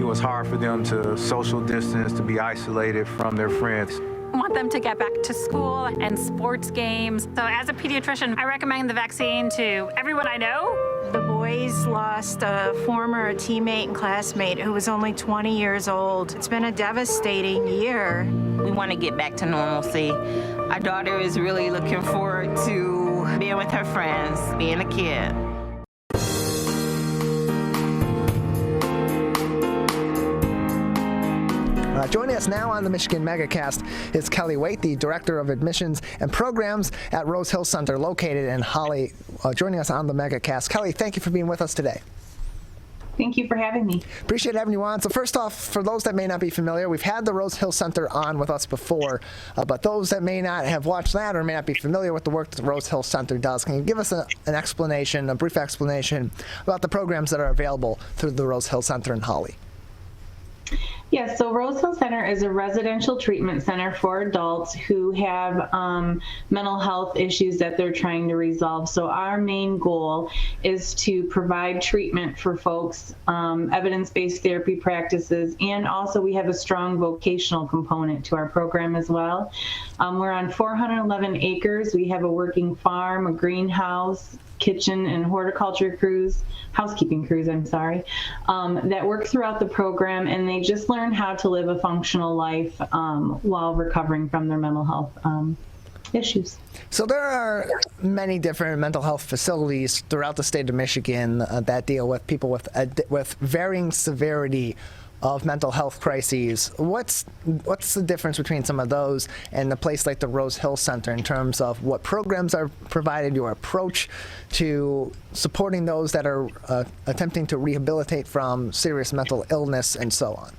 It was hard for them to social distance, to be isolated from their friends. I want them to get back to school and sports games. So as a pediatrician, I recommend the vaccine to everyone I know. The boys lost a former teammate and classmate who was only 20 years old. It's been a devastating year. We want to get back to normalcy. Our daughter is really looking forward to being with her friends, being a kid. Joining us now on the Michigan Megacast is Kelly Wright, the Director of Admissions and Programs at Rose Hill Center, located in Holly, joining us on the Megacast. Kelly, thank you for being with us today. Thank you for having me. Appreciate having you on. So first off, for those that may not be familiar, we've had the Rose Hill Center on with us before, but those that may not have watched that or may not be familiar with the work that the Rose Hill Center does, can you give us an explanation, a brief explanation about the programs that are available through the Rose Hill Center in Holly? Yes, so Rose Hill Center is a residential treatment center for adults who have mental health issues that they're trying to resolve. So our main goal is to provide treatment for folks, evidence-based therapy practices, and also we have a strong vocational component to our program as well. We're on 411 acres. We have a working farm, a greenhouse, kitchen and horticulture crews, housekeeping crews, that work throughout the program, and they just learn how to live a functional life while recovering from their mental health issues. So there are many different mental health facilities throughout the state of Michigan that deal with people with varying severity of mental health crises. What's the difference between some of those and a place like the Rose Hill Center in terms of what programs are provided, your approach to supporting those that are attempting to rehabilitate from serious mental illness and so on?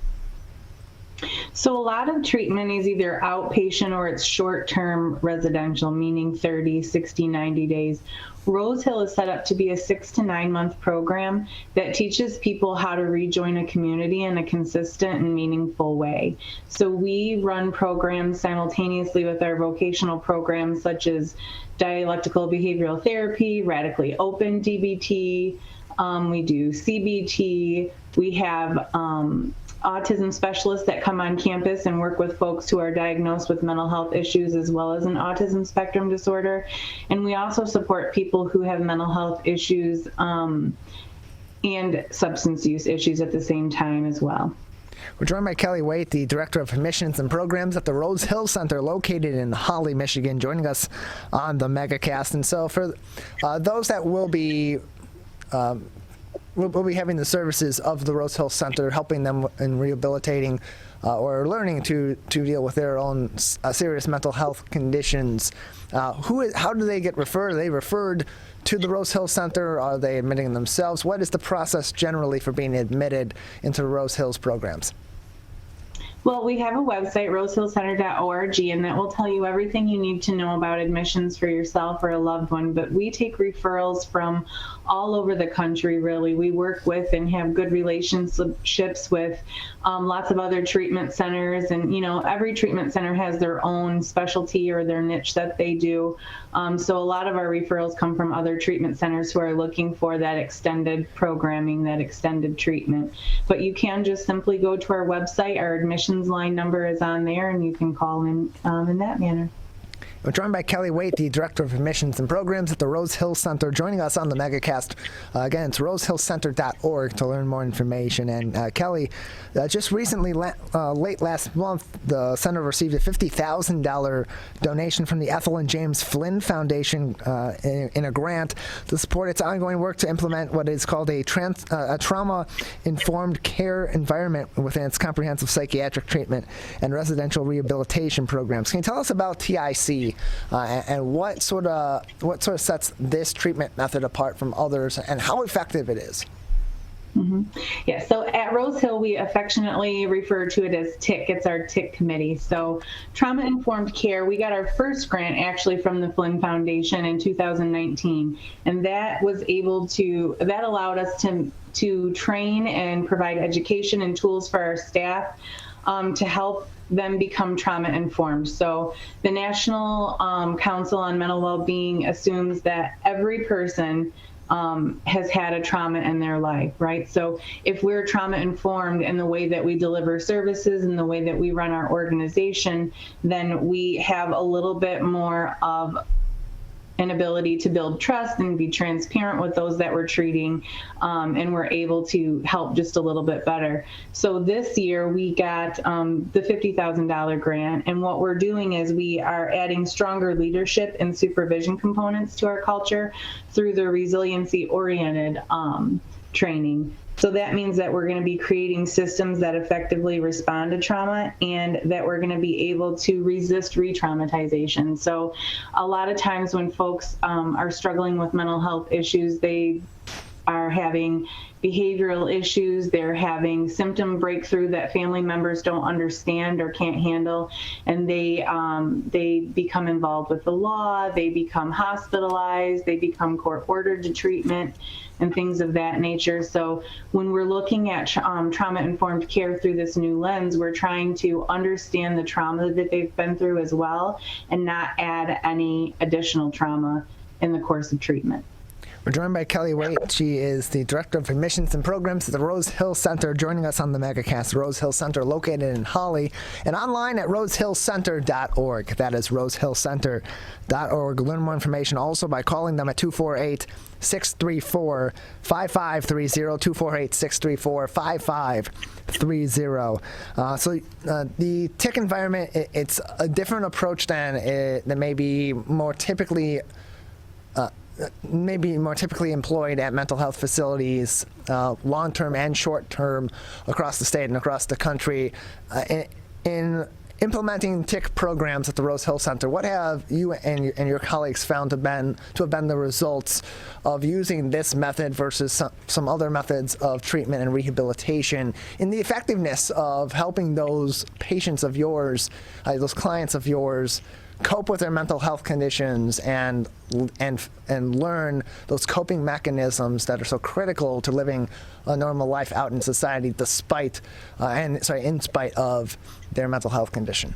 So a lot of treatment is either outpatient or it's short-term residential, meaning 30, 60, 90 days. Rose Hill is set up to be a 6 to 9 month program that teaches people how to rejoin a community in a consistent and meaningful way. So we run programs simultaneously with our vocational programs such as dialectical behavioral therapy, radically open DBT, we do CBT, we have autism specialists that come on campus and work with folks who are diagnosed with mental health issues as well as an autism spectrum disorder. And we also support people who have mental health issues and substance use issues at the same time as well. We're joined by Kelly Wright, the Director of Admissions and Programs at the Rose Hill Center, located in Holly, Michigan, joining us on the Megacast. And so for those that will be we'll be having the services of the Rose Hill Center, helping them in rehabilitating or are learning to deal with their own serious mental health conditions. How do they get referred? Are they referred to the Rose Hill Center? Are they admitting themselves? What is the process generally for being admitted into Rose Hill's programs? Well, we have a website, rosehillcenter.org, and that will tell you everything you need to know about admissions for yourself or a loved one. But we take referrals from all over the country, really. We work with and have good relationships with lots of other treatment centers. And, you know, every treatment center has their own specialty or their niche that they do. So a lot of our referrals come from other treatment centers who are looking for that extended programming, that extended treatment. But you can just simply go to our website. Our admissions line number is on there, and you can call in that manner. We're joined by Kelly Wright, the Director of Admissions and Programs at the Rose Hill Center, joining us on the Megacast. Again, it's rosehillcenter.org to learn more information. And Kelly, just recently, late last month, the center received a $50,000 donation from the Ethel and James Flynn Foundation in a grant to support its ongoing work to implement what is called a trauma-informed care environment within its comprehensive psychiatric treatment and residential rehabilitation programs. Can you tell us about TIC? And what sort of sets this treatment method apart from others, and how effective it is? Mm-hmm. Yeah, so at Rose Hill, we affectionately refer to it as TIC. It's our TIC committee. So trauma-informed care, we got our first grant actually from the Flynn Foundation in 2019, and that allowed us to train and provide education and tools for our staff to help them become trauma informed. So the National Council on Mental Wellbeing assumes that every person has had a trauma in their life, right? So if we're trauma informed in the way that we deliver services and the way that we run our organization, then we have a little bit more of an ability to build trust and be transparent with those that we're treating, and we're able to help just a little bit better. So this year we got the $50,000 grant, and what we're doing is we are adding stronger leadership and supervision components to our culture through the resiliency-oriented training. So that means that we're going to be creating systems that effectively respond to trauma, and that we're going to be able to resist re-traumatization. So a lot of times when folks are struggling with mental health issues, they are having behavioral issues, they're having symptom breakthrough that family members don't understand or can't handle, and they become involved with the law, they become hospitalized, they become court-ordered to treatment, and things of that nature. So when we're looking at trauma-informed care through this new lens, we're trying to understand the trauma that they've been through as well, and not add any additional trauma in the course of treatment. We're joined by Kelly Wright. She is the Director of Admissions and Programs at the Rose Hill Center, joining us on the Megacast. Rose Hill Center, located in Holly, and online at rosehillcenter.org. That is rosehillcenter.org. Learn more information also by calling them at 248-634-5530, 248-634-5530. So the TIC environment, it's a different approach than maybe more typically employed at mental health facilities, long-term and short-term, across the state and across the country. In implementing TIC programs at the Rose Hill Center, what have you and your colleagues found to have been the results of using this method versus some other methods of treatment and rehabilitation, in the effectiveness of helping those patients of yours, those clients of yours, cope with their mental health conditions and learn those coping mechanisms that are so critical to living a normal life out in society, in spite of their mental health condition?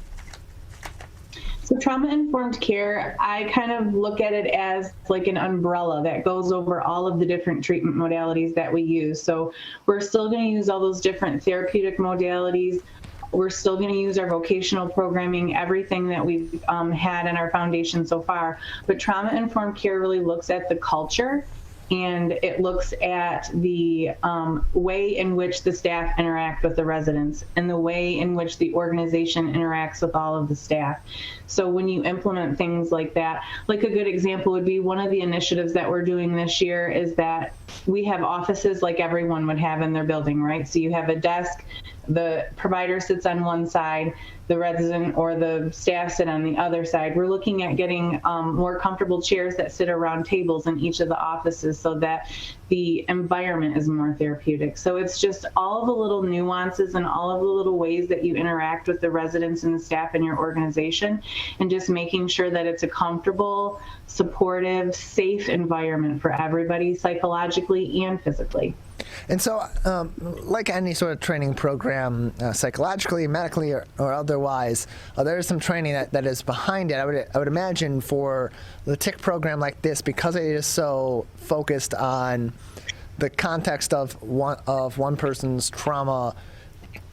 So trauma-informed care, I kind of look at it as like an umbrella that goes over all of the different treatment modalities that we use. So we're still going to use all those different therapeutic modalities. We're still going to use our vocational programming, everything that we've had in our foundation so far. But trauma-informed care really looks at the culture, and it looks at the way in which the staff interact with the residents and the way in which the organization interacts with all of the staff. So when you implement things like that, like a good example would be one of the initiatives that we're doing this year is that we have offices like everyone would have in their building, right? So you have a desk the provider sits on one side, the resident or the staff sit on the other side. We're looking at getting more comfortable chairs that sit around tables in each of the offices so that the environment is more therapeutic. So it's just all of the little nuances and all of the little ways that you interact with the residents and the staff in your organization, and just making sure that it's a comfortable, supportive, safe environment for everybody, psychologically and physically. And so, like any sort of training program, psychologically, medically, or otherwise, there is some training that is behind it. I would imagine for the TIC program like this, because it is so focused on the context of one person's trauma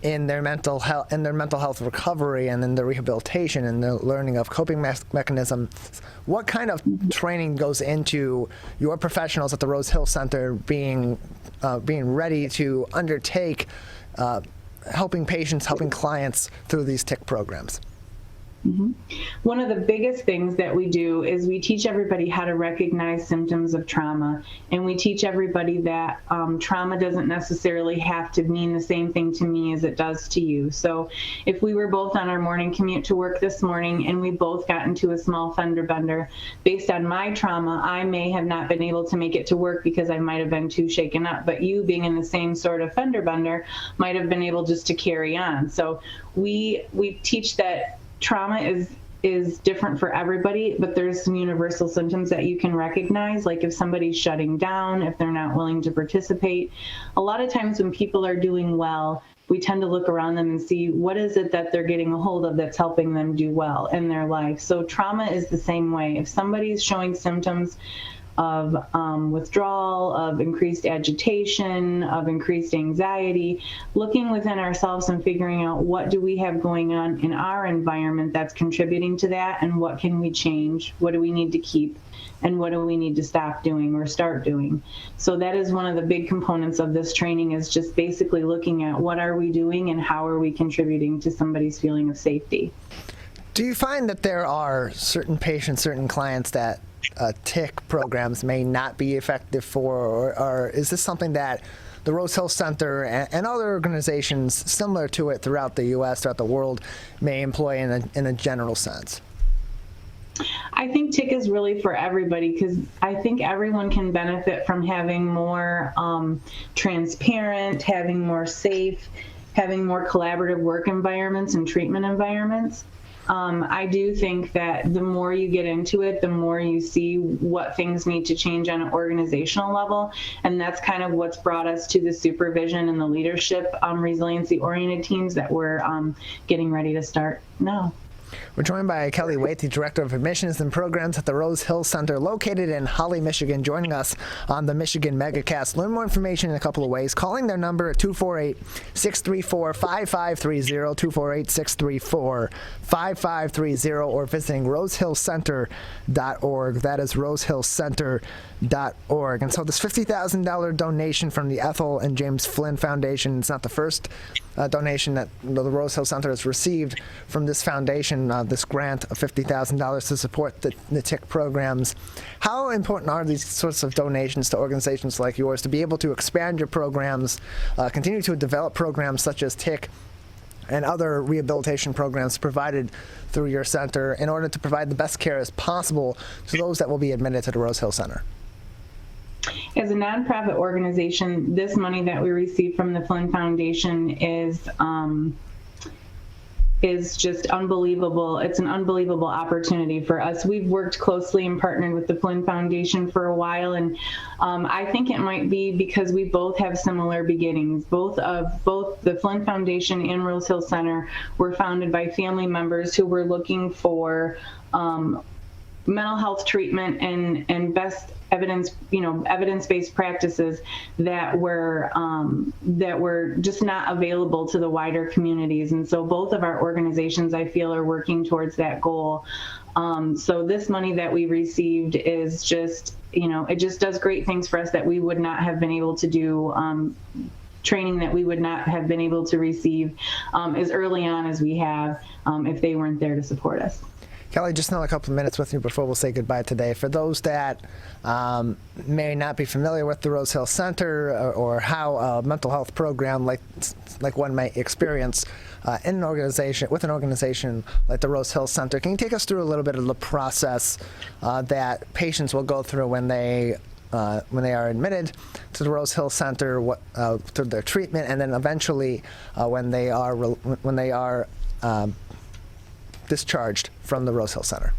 in their mental health recovery and in the rehabilitation and the learning of coping mechanisms. What kind of training goes into your professionals at the Rose Hill Center being ready to undertake helping patients, helping clients through these TIC programs? Mm-hmm. One of the biggest things that we do is we teach everybody how to recognize symptoms of trauma, and we teach everybody that trauma doesn't necessarily have to mean the same thing to me as it does to you. So if we were both on our morning commute to work this morning and we both got into a small fender bender, based on my trauma, I may have not been able to make it to work because I might have been too shaken up, but you being in the same sort of fender bender might have been able just to carry on. So we teach that trauma is different for everybody, but there's some universal symptoms that you can recognize, like if somebody's shutting down, if they're not willing to participate. A lot of times when people are doing well, we tend to look around them and see what is it that they're getting a hold of that's helping them do well in their life. So trauma is the same way. If somebody's showing symptoms of withdrawal, of increased agitation, of increased anxiety, looking within ourselves and figuring out what do we have going on in our environment that's contributing to that, and what can we change, what do we need to keep, and what do we need to stop doing or start doing. So that is one of the big components of this training, is just basically looking at what are we doing and how are we contributing to somebody's feeling of safety. Do you find that there are certain patients, certain clients that TIC programs may not be effective for, or is this something that the Rose Hill Center and other organizations similar to it throughout the U.S., throughout the world, may employ in a general sense? I think TIC is really for everybody, because I think everyone can benefit from having more transparent, having more safe, having more collaborative work environments and treatment environments. I do think that the more you get into it, the more you see what things need to change on an organizational level. And that's kind of what's brought us to the supervision and the leadership resiliency-oriented teams that we're getting ready to start now. We're joined by Kelly Wright, the Director of Admissions and Programs at the Rose Hill Center, located in Holly, Michigan, joining us on the Michigan Megacast. Learn more information in a couple of ways. Calling their number at 248-634-5530, 248-634-5530, or visiting rosehillcenter.org. That is rosehillcenter.org. And so this $50,000 donation from the Ethel and James Flynn Foundation, it's not the first donation that the Rose Hill Center has received from this foundation, this grant of $50,000 to support the TIC programs. How important are these sorts of donations to organizations like yours to be able to expand your programs, continue to develop programs such as TIC and other rehabilitation programs provided through your center in order to provide the best care as possible to those that will be admitted to the Rose Hill Center? As a nonprofit organization, this money that we receive from the Flynn Foundation is just unbelievable. It's an unbelievable opportunity for us. We've worked closely and partnered with the Flynn Foundation for a while, and I think it might be because we both have similar beginnings. Both the Flynn Foundation and Rose Hill Center were founded by family members who were looking for mental health treatment and best evidence-based practices that were just not available to the wider communities. And so both of our organizations, I feel, are working towards that goal. So this money that we received is just, it just does great things for us that we would not have been able to do, training that we would not have been able to receive as early on as we have if they weren't there to support us. Kelly, just another couple of minutes with you before we'll say goodbye today. For those that may not be familiar with the Rose Hill Center or how a mental health program like one might experience in an organization, with an organization like the Rose Hill Center, can you take us through a little bit of the process that patients will go through when they are admitted to the Rose Hill Center, through their treatment, and then eventually when they are discharged from the Rose Hill Center?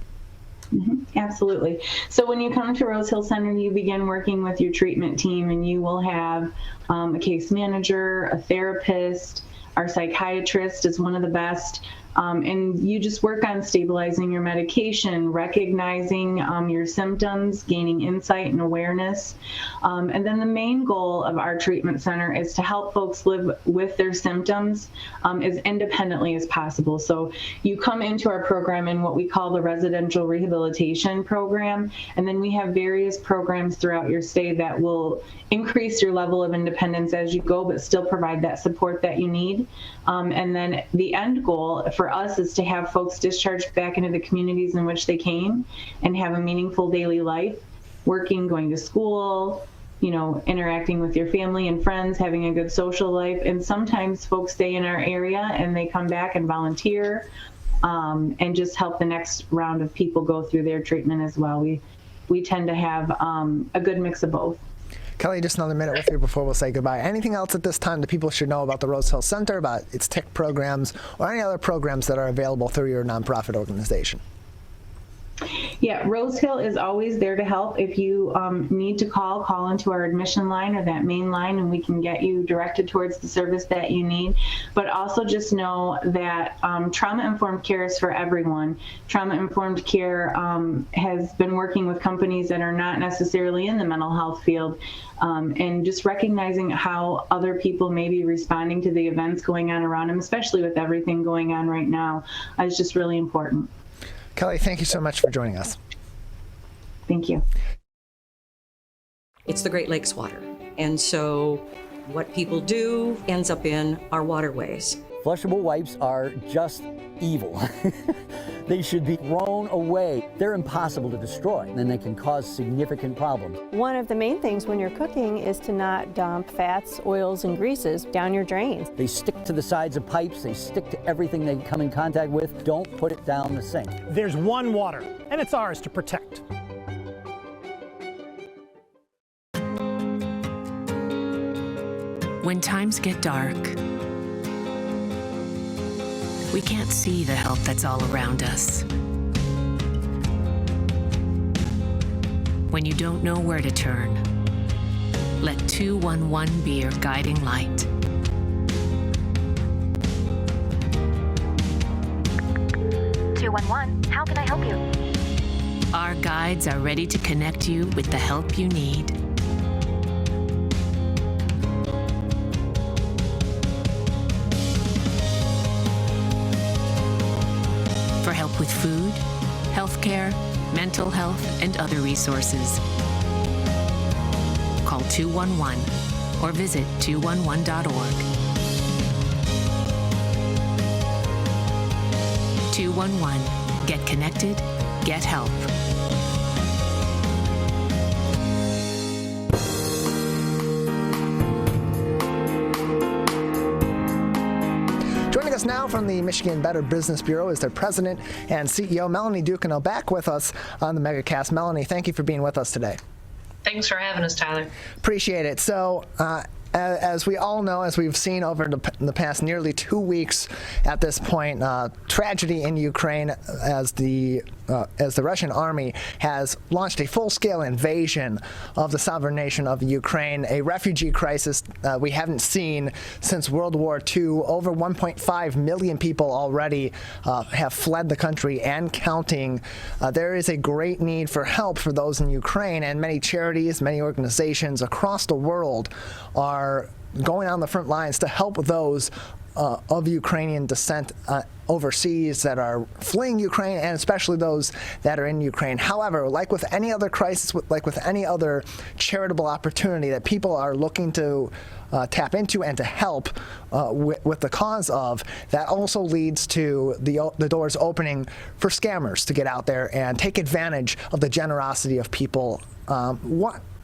Absolutely. So when you come to Rose Hill Center, you begin working with your treatment team, and you will have a case manager, a therapist. Our psychiatrist is one of the best. And you just work on stabilizing your medication, recognizing your symptoms, gaining insight and awareness. And then the main goal of our treatment center is to help folks live with their symptoms as independently as possible. So you come into our program in what we call the residential rehabilitation program, and then we have various programs throughout your stay that will increase your level of independence as you go, but still provide that support that you need. And then the end goal for us is to have folks discharged back into the communities in which they came and have a meaningful daily life, working, going to school, interacting with your family and friends, having a good social life. And sometimes folks stay in our area and they come back and volunteer and just help the next round of people go through their treatment as well. We tend to have a good mix of both. Kelly, just another minute with you before we'll say goodbye. Anything else at this time that people should know about the Rose Hill Center, about its TIC programs, or any other programs that are available through your nonprofit organization? Yeah, Rose Hill is always there to help. If you need to call into our admission line or that main line, and we can get you directed towards the service that you need. But also just know that trauma-informed care is for everyone. Trauma-informed care has been working with companies that are not necessarily in the mental health field, and just recognizing how other people may be responding to the events going on around them, especially with everything going on right now, is just really important. Kelly, thank you so much for joining us. Thank you. It's the Great Lakes water. And so what people do ends up in our waterways. Flushable wipes are just evil. They should be thrown away. They're impossible to destroy, and they can cause significant problems. One of the main things when you're cooking is to not dump fats, oils, and greases down your drains. They stick to the sides of pipes. They stick to everything they come in contact with. Don't put it down the sink. There's one water, and it's ours to protect. When times get dark, we can't see the help that's all around us. When you don't know where to turn, let 211 be your guiding light. How can I help you? Our guides are ready to connect you with the help you need. For help with food, healthcare, mental health, and other resources. Call 211 or visit 211.org. 211. Get connected, get help. Joining us now from the Michigan Better Business Bureau is their president and CEO, Melanie Ducanel, back with us on the Megacast. Melanie, thank you for being with us today. Thanks for having us, Tyler. Appreciate it. So, as we all know, as we've seen over the past nearly 2 weeks at this point, tragedy in Ukraine as the Russian army has launched a full-scale invasion of the sovereign nation of Ukraine, a refugee crisis we haven't seen since World War II. Over 1.5 million people already have fled the country and counting. There is a great need for help for those in Ukraine, and many charities, many organizations across the world are going on the front lines to help those of Ukrainian descent overseas that are fleeing Ukraine, and especially those that are in Ukraine. However, like with any other crisis, like with any other charitable opportunity that people are looking to tap into and to help with the cause of, that also leads to the doors opening for scammers to get out there and take advantage of the generosity of people.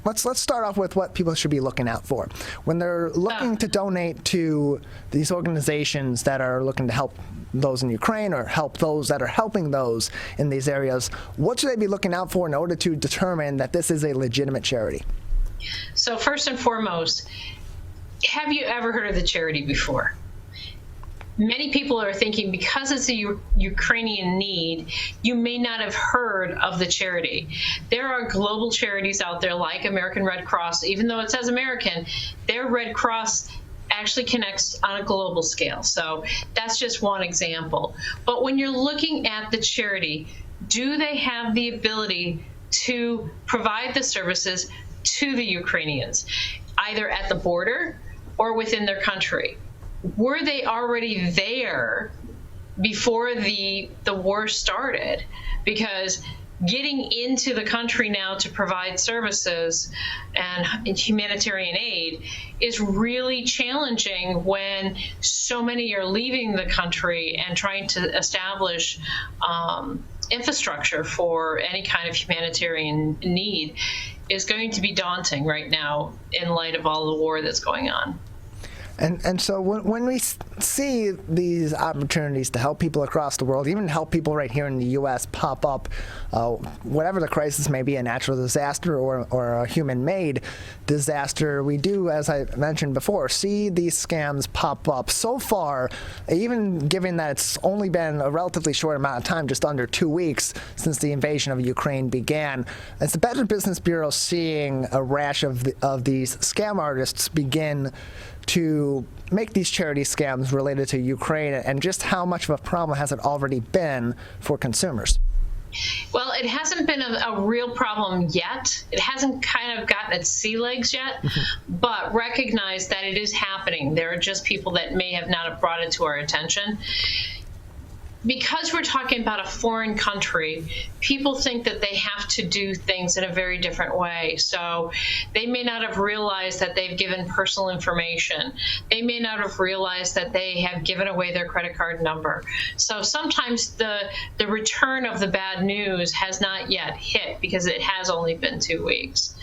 Let's start off with what people should be looking out for when they're looking to donate to these organizations that are looking to help those in Ukraine or help those that are helping those in these areas. What should they be looking out for in order to determine that this is a legitimate charity? So first and foremost, have you ever heard of the charity before? Many people are thinking because it's a Ukrainian need, you may not have heard of the charity. There are global charities out there like American Red Cross. Even though it says American, their Red Cross actually connects on a global scale. So that's just one example. But when you're looking at the charity, do they have the ability to provide the services to the Ukrainians, either at the border or within their country? Were they already there before the war started? Because getting into the country now to provide services and humanitarian aid is really challenging when so many are leaving the country and trying to establish infrastructure for any kind of humanitarian need is going to be daunting right now in light of all the war that's going on. And so when we see these opportunities to help people across the world, even help people right here in the U.S. pop up, whatever the crisis may be, a natural disaster or a human-made disaster, we do, as I mentioned before, see these scams pop up. So far, even given that it's only been a relatively short amount of time, just under 2 weeks since the invasion of Ukraine began, is the Better Business Bureau seeing a rash of these scam artists begin to make these charity scams related to Ukraine, and just how much of a problem has it already been for consumers? Well, it hasn't been a real problem yet. It hasn't kind of gotten its sea legs yet, but recognize that it is happening. There are just people that may have not have brought it to our attention. Because we're talking about a foreign country, people think that they have to do things in a very different way. So they may not have realized that they've given personal information. They may not have realized that they have given away their credit card number. So sometimes the return of the bad news has not yet hit because it has only been 2 weeks.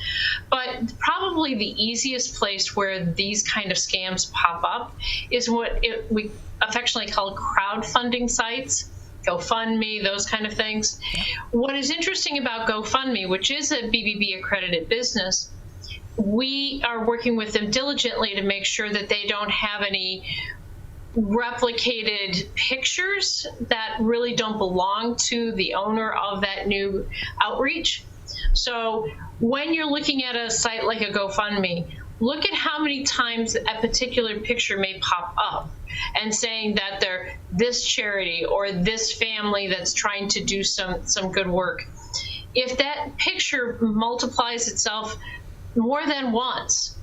But probably the easiest place where these kind of scams pop up is what we affectionately called crowdfunding sites, GoFundMe, those kind of things. What is interesting about GoFundMe, which is a BBB accredited business, we are working with them diligently to make sure that they don't have any replicated pictures that really don't belong to the owner of that new outreach. So when you're looking at a site like a GoFundMe, look at how many times a particular picture may pop up and saying that they're this charity or this family that's trying to do some good work. If that picture multiplies itself more than once,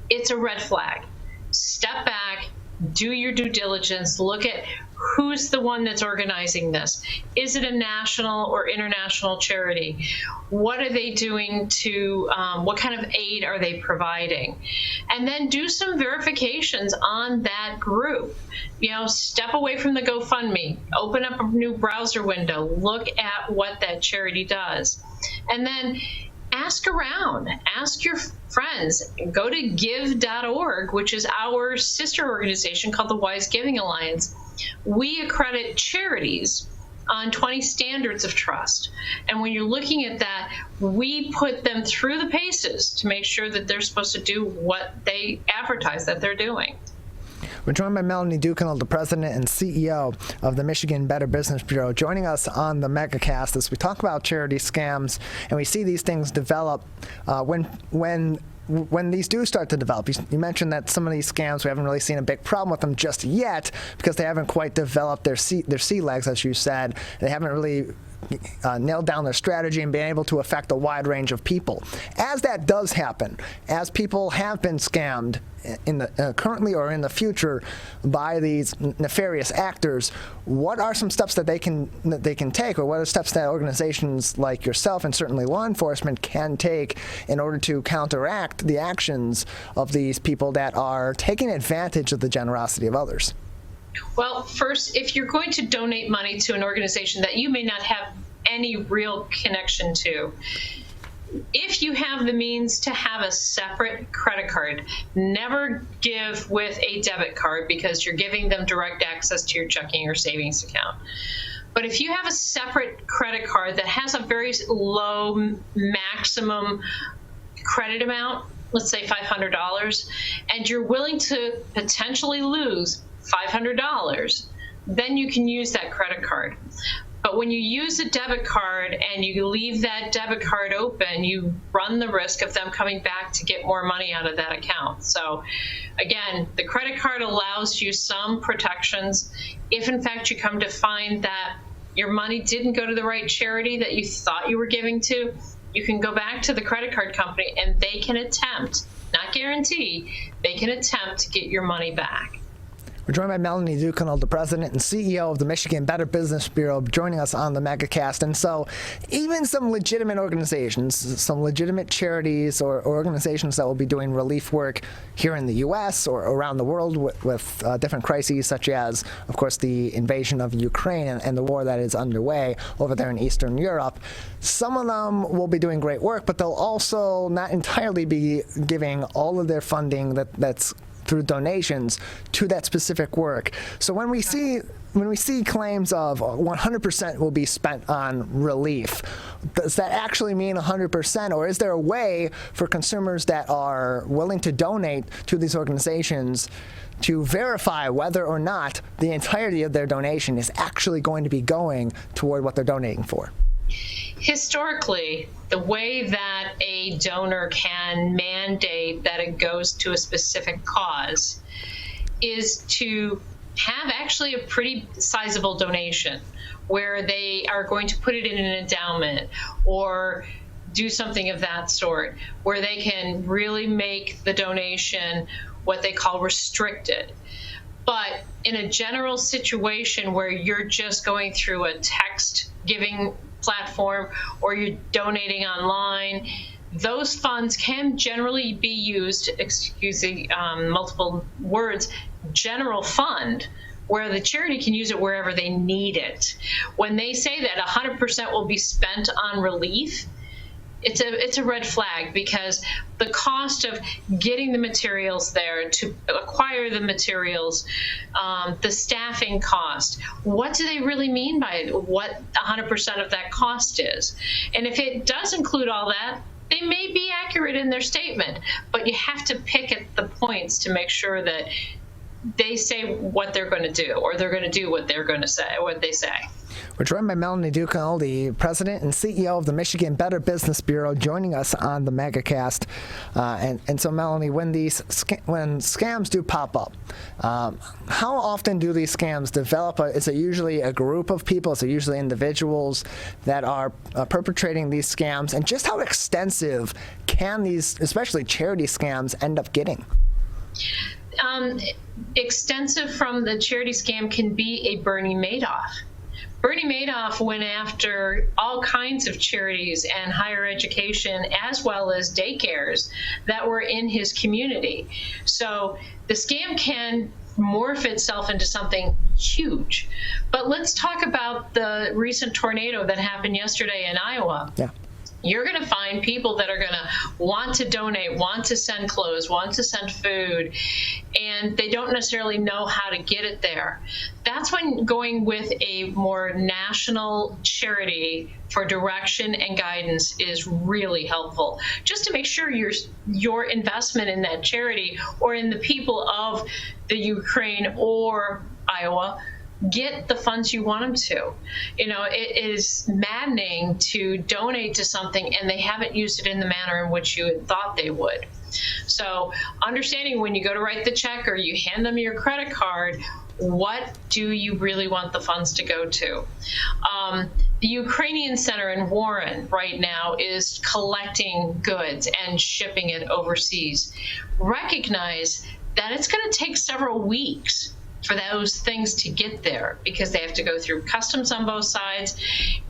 it's a red flag. Step back, do your due diligence, look at who's the one that's organizing this. Is it a national or international charity? What are they doing to, what kind of aid are they providing? And then do some verifications on that group. You know, step away from the GoFundMe, open up a new browser window, look at what that charity does. And then ask around, ask your friends, go to give.org, which is our sister organization called the Wise Giving Alliance. We accredit charities on 20 standards of trust. And when you're looking at that, we put them through the paces to make sure that they're supposed to do what they advertise that they're doing. We're joined by Melanie Ducanel, the president and CEO of the Michigan Better Business Bureau, joining us on the Megacast as we talk about charity scams, and we see these things develop when these do start to develop. You mentioned that some of these scams, we haven't really seen a big problem with them just yet because they haven't quite developed their sea legs, as you said. They haven't really nailed down their strategy and been able to affect a wide range of people. As that does happen, as people have been scammed in the currently or in the future by these nefarious actors, what are some steps that they can take, or what are steps that organizations like yourself and certainly law enforcement can take in order to counteract the actions of these people that are taking advantage of the generosity of others? Well, first, if you're going to donate money to an organization that you may not have any real connection to, if you have the means to have a separate credit card, never give with a debit card because you're giving them direct access to your checking or savings account. But if you have a separate credit card that has a very low maximum credit amount, let's say $500, and you're willing to potentially lose $500, then you can use that credit card. But when you use a debit card and you leave that debit card open, you run the risk of them coming back to get more money out of that account. So again, the credit card allows you some protections. If in fact you come to find that your money didn't go to the right charity that you thought you were giving to, you can go back to the credit card company and they can attempt, not guarantee, they can attempt to get your money back. We're joined by Melanie Ducanel, the president and CEO of the Michigan Better Business Bureau, joining us on the Megacast. And so even some legitimate organizations, some legitimate charities or organizations that will be doing relief work here in the U.S. or around the world with different crises, such as, of course, the invasion of Ukraine and the war that is underway over there in Eastern Europe, some of them will be doing great work, but they'll also not entirely be giving all of their funding that's through donations to that specific work. So when we see claims of 100% will be spent on relief, does that actually mean 100%, or is there a way for consumers that are willing to donate to these organizations to verify whether or not the entirety of their donation is actually going to be going toward what they're donating for? Historically, the way that a donor can mandate that it goes to a specific cause is to have actually a pretty sizable donation where they are going to put it in an endowment or do something of that sort, where they can really make the donation what they call restricted. But in a general situation where you're just going through a text giving platform or you're donating online, those funds can generally be used, excuse the multiple words, general fund, where the charity can use it wherever they need it. When they say that 100% will be spent on relief, it's a red flag, because the cost of getting the materials there, to acquire the materials, the staffing cost, what do they really mean by what 100% of that cost is? And if it does include all that, they may be accurate in their statement, but you have to pick at the points to make sure that they say what they're going to do, or they're going to do what they're going to say, what they say. We're joined by Melanie Ducanel, the president and CEO of the Michigan Better Business Bureau, joining us on the Megacast. And so, Melanie, when scams do pop up, how often do these scams develop? Is it usually a group of people? Is it usually individuals that are perpetrating these scams? And just how extensive can these, especially charity scams, end up getting? Extensive from the charity scam can be a Bernie Madoff. Bernie Madoff went after all kinds of charities and higher education, as well as daycares that were in his community. So the scam can morph itself into something huge. But let's talk about the recent tornado that happened yesterday in Iowa. Yeah. You're going to find people that are going to want to donate, want to send clothes, want to send food, and they don't necessarily know how to get it there. That's when going with a more national charity for direction and guidance is really helpful, just to make sure your investment in that charity or in the people of the Ukraine or Iowa get the funds you want them to. You know, it is maddening to donate to something and they haven't used it in the manner in which you had thought they would. So understanding when you go to write the check or you hand them your credit card, what do you really want the funds to go to? The Ukrainian Center in Warren right now is collecting goods and shipping it overseas. Recognize that it's going to take several weeks for those things to get there because they have to go through customs on both sides.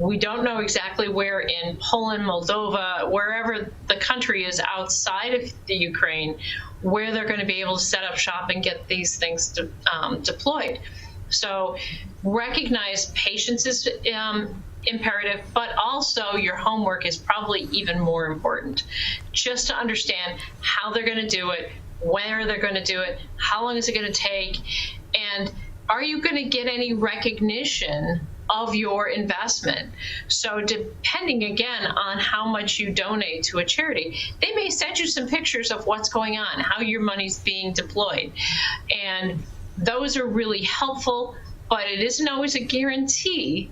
We don't know exactly where in Poland, Moldova, wherever the country is outside of the Ukraine, where they're going to be able to set up shop and get these things deployed. So recognize patience is imperative, but also your homework is probably even more important. Just to understand how they're going to do it, where they're going to do it, how long is it going to take, and are you going to get any recognition of your investment? So depending again on how much you donate to a charity, they may send you some pictures of what's going on, how your money's being deployed. And those are really helpful, but it isn't always a guarantee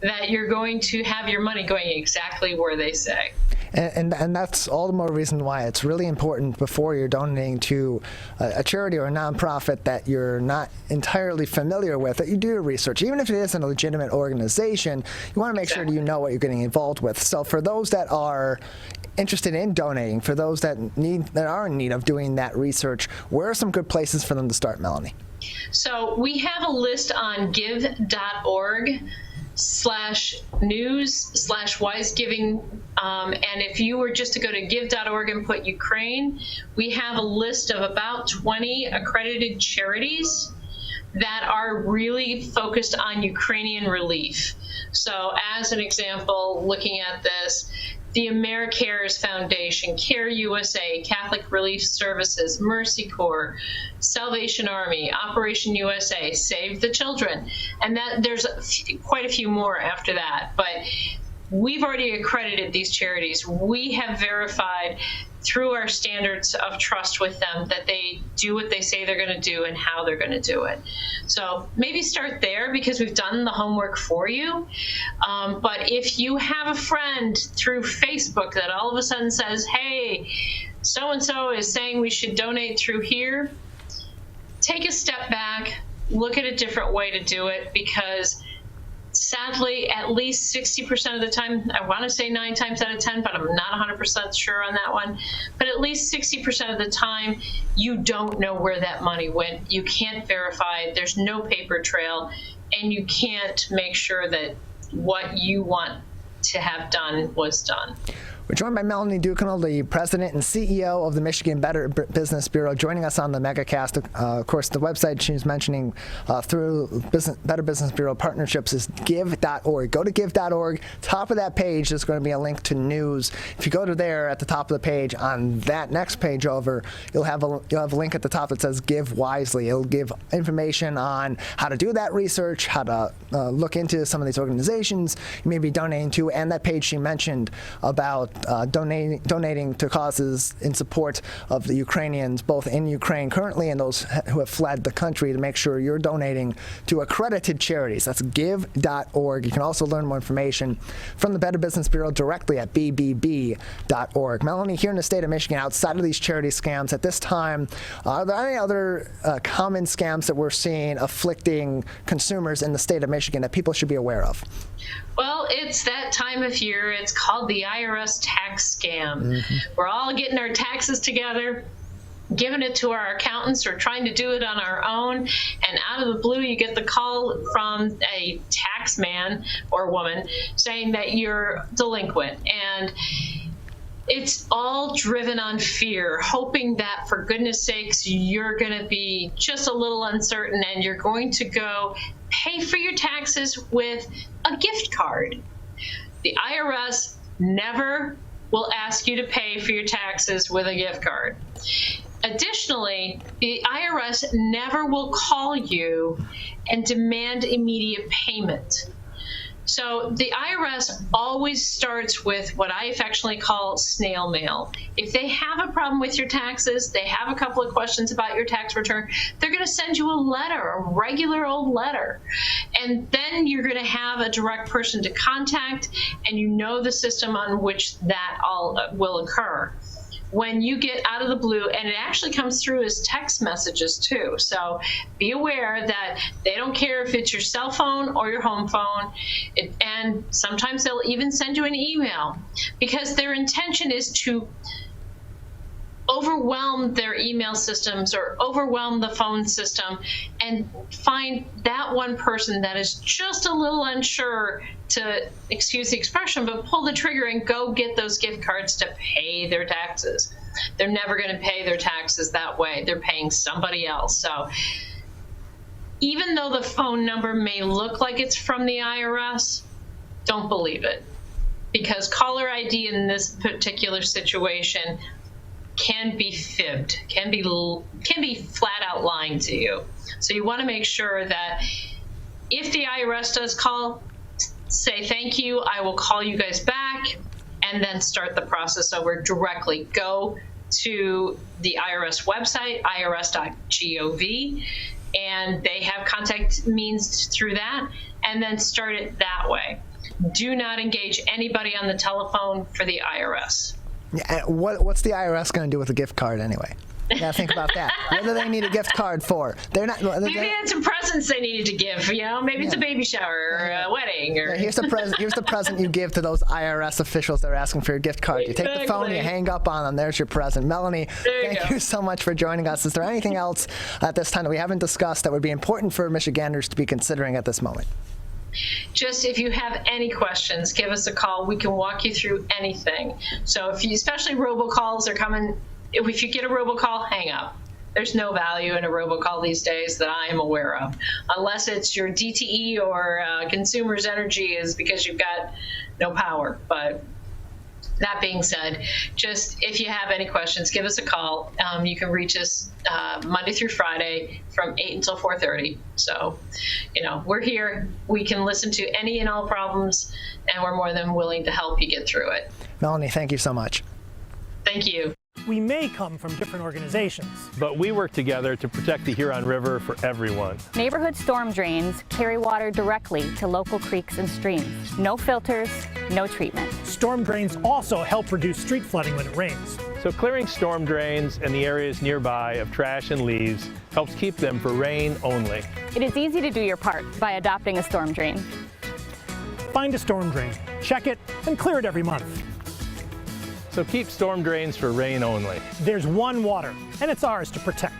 that you're going to have your money going exactly where they say. And that's all the more reason why it's really important before you're donating to a charity or a nonprofit that you're not entirely familiar with, that you do your research. Even if it isn't a legitimate organization, you want to make sure that you know what you're getting involved with. So for those that are interested in donating, for those that are in need of doing that research, where are some good places for them to start, Melanie? So we have a list on give.org/news/wisegiving. And if you were just to go to give.org and put Ukraine, we have a list of about 20 accredited charities that are really focused on Ukrainian relief. So as an example, looking at this, the AmeriCares Foundation, Care USA, Catholic Relief Services, Mercy Corps, Salvation Army, Operation USA, Save the Children, and that there's quite a few more after that. But we've already accredited these charities. We have verified through our standards of trust with them that they do what they say they're going to do and how they're going to do it. So maybe start there because we've done the homework for you. But if you have a friend through Facebook that all of a sudden says, hey, so-and-so is saying we should donate through here, take a step back, look at a different way to do it, because sadly, at least 60% of the time, I want to say 9 times out of 10, but I'm not 100% sure on that one, but at least 60% of the time, you don't know where that money went. You can't verify it. There's no paper trail, and you can't make sure that what you want to have done was done. We're joined by Melanie Ducanel, the president and CEO of the Michigan Better Business Bureau, joining us on the Megacast. Of course, the website she's mentioning through Better Business Bureau partnerships is give.org. Go to give.org. Top of that page, there's going to be a link to news. If you go to there at the top of the page, on that next page over, you'll have a link at the top that says Give Wisely. It'll give information on how to do that research, how to look into some of these organizations you may be donating to, and that page she mentioned about donating to causes in support of the Ukrainians, both in Ukraine currently and those who have fled the country, to make sure you're donating to accredited charities. That's give.org. You can also learn more information from the Better Business Bureau directly at bbb.org. Melanie, here in the state of Michigan, outside of these charity scams at this time, are there any other common scams that we're seeing afflicting consumers in the state of Michigan that people should be aware of? Well, it's that time of year. It's called the IRS tax scam. Mm-hmm. We're all getting our taxes together, giving it to our accountants, or trying to do it on our own, and out of the blue you get the call from a tax man or woman saying that you're delinquent. And it's all driven on fear, hoping that, for goodness sakes, you're going to be just a little uncertain and you're going to go pay for your taxes with a gift card. The IRS never will ask you to pay for your taxes with a gift card. Additionally, the IRS never will call you and demand immediate payment. So the IRS always starts with what I affectionately call snail mail. If they have a problem with your taxes, they have a couple of questions about your tax return, they're going to send you a letter, a regular old letter. And then you're going to have a direct person to contact, and you know the system on which that all will occur. when you get out of the blue, and it actually comes through as text messages too. So be aware that they don't care if it's your cell phone or your home phone. And sometimes they'll even send you an email, because their intention is to overwhelm their email systems or overwhelm the phone system and find that one person that is just a little unsure to, excuse the expression, but pull the trigger and go get those gift cards to pay their taxes. They're never going to pay their taxes that way. They're paying somebody else. So even though the phone number may look like it's from the IRS, don't believe it, because caller ID in this particular situation can be fibbed, can be flat out lying to you. So you want to make sure that if the IRS does call, say thank you, I will call you guys back, and then start the process over directly. Go to the IRS website, irs.gov, and they have contact means through that, and then start it that way. Do not engage anybody on the telephone for the IRS. Yeah, what's the IRS going to do with a gift card anyway? You gotta think about that. What do they need a gift card for? They're not. Maybe they had some presents they needed to give. You know, maybe it's a baby shower or a wedding. Or here's the present. Here's the present you give to those IRS officials that are asking for your gift card. You take the phone, you hang up on them. There's your present. Melanie, thank you so much for joining us. Is there anything else at this time that we haven't discussed that would be important for Michiganders to be considering at this moment? Just if you have any questions, give us a call. We can walk you through anything. So if you, especially robocalls are coming, if you get a robocall, hang up. There's no value in a robocall these days that I am aware of, unless it's your DTE or Consumers Energy is because you've got no power. But that being said, just if you have any questions, give us a call. You can reach us Monday through Friday from 8 until 4:30. So, you know, we're here. We can listen to any and all problems, and we're more than willing to help you get through it. Melanie, thank you so much. Thank you. We may come from different organizations, but we work together to protect the Huron River for everyone. Neighborhood storm drains carry water directly to local creeks and streams. No filters, no treatment. Storm drains also help reduce street flooding when it rains. So clearing storm drains and the areas nearby of trash and leaves helps keep them for rain only. It is easy to do your part by adopting a storm drain. Find a storm drain, check it, and clear it every month. So keep storm drains for rain only. There's one water, and it's ours to protect.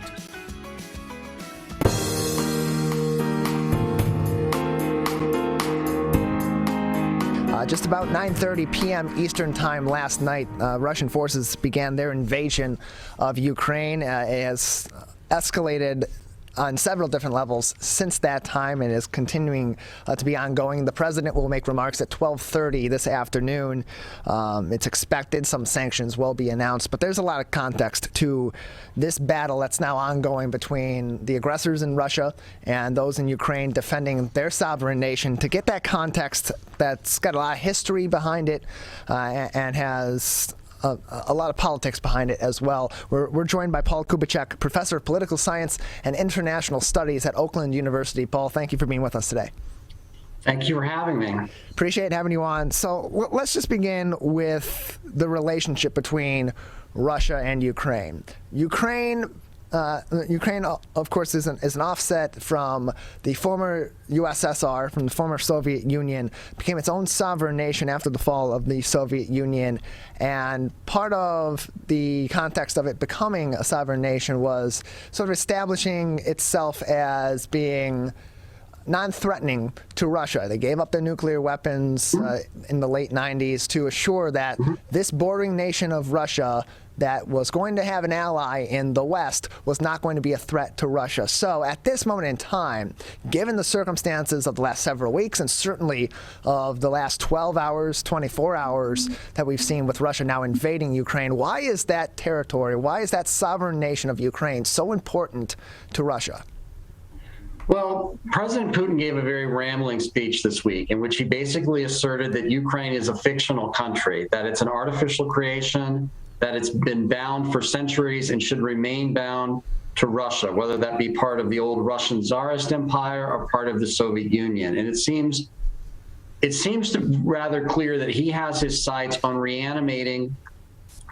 Just about 9:30 p.m. Eastern Time last night, Russian forces began their invasion of Ukraine. It has escalated on several different levels since that time and is continuing to be ongoing. The president will make remarks at 12:30 this afternoon. It's expected some sanctions will be announced, but there's a lot of context to this battle that's now ongoing between the aggressors in Russia and those in Ukraine defending their sovereign nation. To get that context that's got a lot of history behind it and has a lot of politics behind it as well. We're joined by Paul Kubitschek, professor of political science and international studies at Oakland University. Paul, thank you for being with us today. Thank you for having me. Appreciate having you on. So let's just begin with the relationship between Russia and Ukraine. Ukraine, of course, is an offset from the former USSR, from the former Soviet Union, became its own sovereign nation after the fall of the Soviet Union. And part of the context of it becoming a sovereign nation was sort of establishing itself as being non-threatening to Russia. They gave up their nuclear weapons in the late 90s to assure that this bordering nation of Russia that was going to have an ally in the West was not going to be a threat to Russia. So at this moment in time, given the circumstances of the last several weeks and certainly of the last 12 hours, 24 hours that we've seen with Russia now invading Ukraine, why is that territory, why is that sovereign nation of Ukraine so important to Russia? Well, President Putin gave a very rambling speech this week in which he basically asserted that Ukraine is a fictional country, that it's an artificial creation, that it's been bound for centuries and should remain bound to Russia, whether that be part of the old Russian Tsarist Empire or part of the Soviet Union. And it seems rather clear that he has his sights on reanimating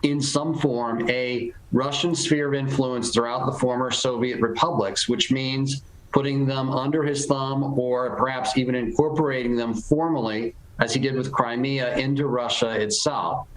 in some form a Russian sphere of influence throughout the former Soviet republics, which means putting them under his thumb or perhaps even incorporating them formally, as he did with Crimea, into Russia itself.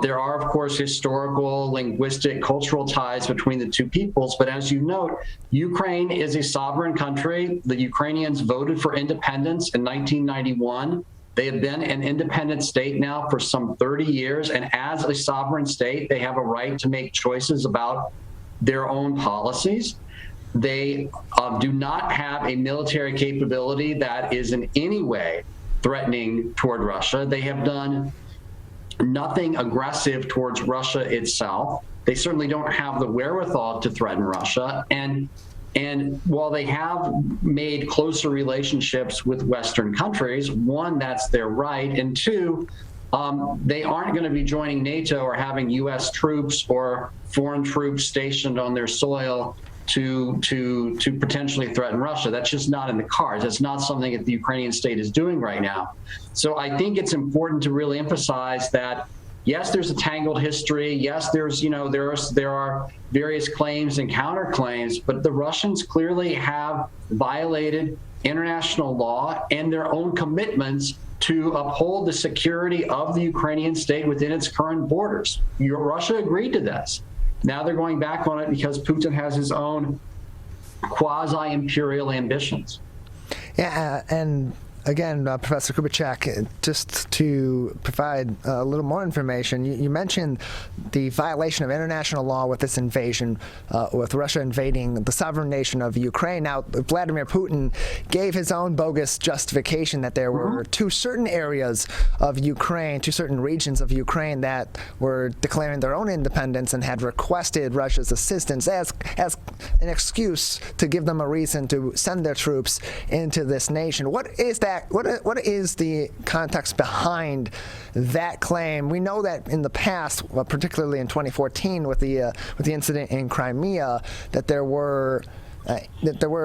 There are, of course, historical, linguistic, cultural ties between the two peoples, but as you note, Ukraine is a sovereign country. The Ukrainians voted for independence in 1991. They have been an independent state now for some 30 years, and as a sovereign state, they have a right to make choices about their own policies. They do not have a military capability that is in any way threatening toward Russia. They have done nothing aggressive towards Russia itself. They certainly don't have the wherewithal to threaten Russia. And while they have made closer relationships with Western countries, one, that's their right, and two, they aren't going to be joining NATO or having U.S. troops or foreign troops stationed on their soil to potentially threaten Russia. That's just not in the cards. That's not something that the Ukrainian state is doing right now. So I think it's important to really emphasize that, yes, there's a tangled history. Yes, there are various claims and counterclaims, but the Russians clearly have violated international law and their own commitments to uphold the security of the Ukrainian state within its current borders. Russia agreed to this. Now they're going back on it because Putin has his own quasi-imperial ambitions. Yeah, and again, Professor Kubitschek, just to provide a little more information, you mentioned the violation of international law with this invasion, with Russia invading the sovereign nation of Ukraine. Now, Vladimir Putin gave his own bogus justification that there were two certain areas of Ukraine, two certain regions of Ukraine that were declaring their own independence and had requested Russia's assistance as an excuse to give them a reason to send their troops into this nation. What is that? What is the context behind that claim? We know that in the past, particularly in 2014 with the incident in Crimea, that there were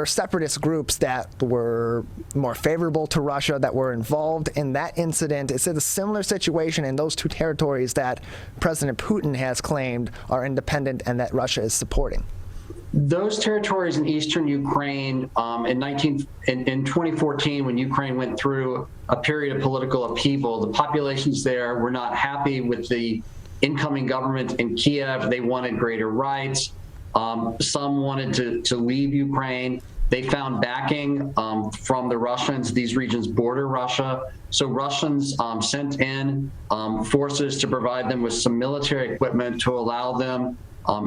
separatist groups that were more favorable to Russia that were involved in that incident. Is it a similar situation in those two territories that President Putin has claimed are independent and that Russia is supporting? Those territories in eastern Ukraine in 2014, when Ukraine went through a period of political upheaval, the populations there were not happy with the incoming government in Kiev. They wanted greater rights. Some wanted to leave Ukraine. They found backing from the Russians. These regions border Russia. So Russians sent in forces to provide them with some military equipment to allow them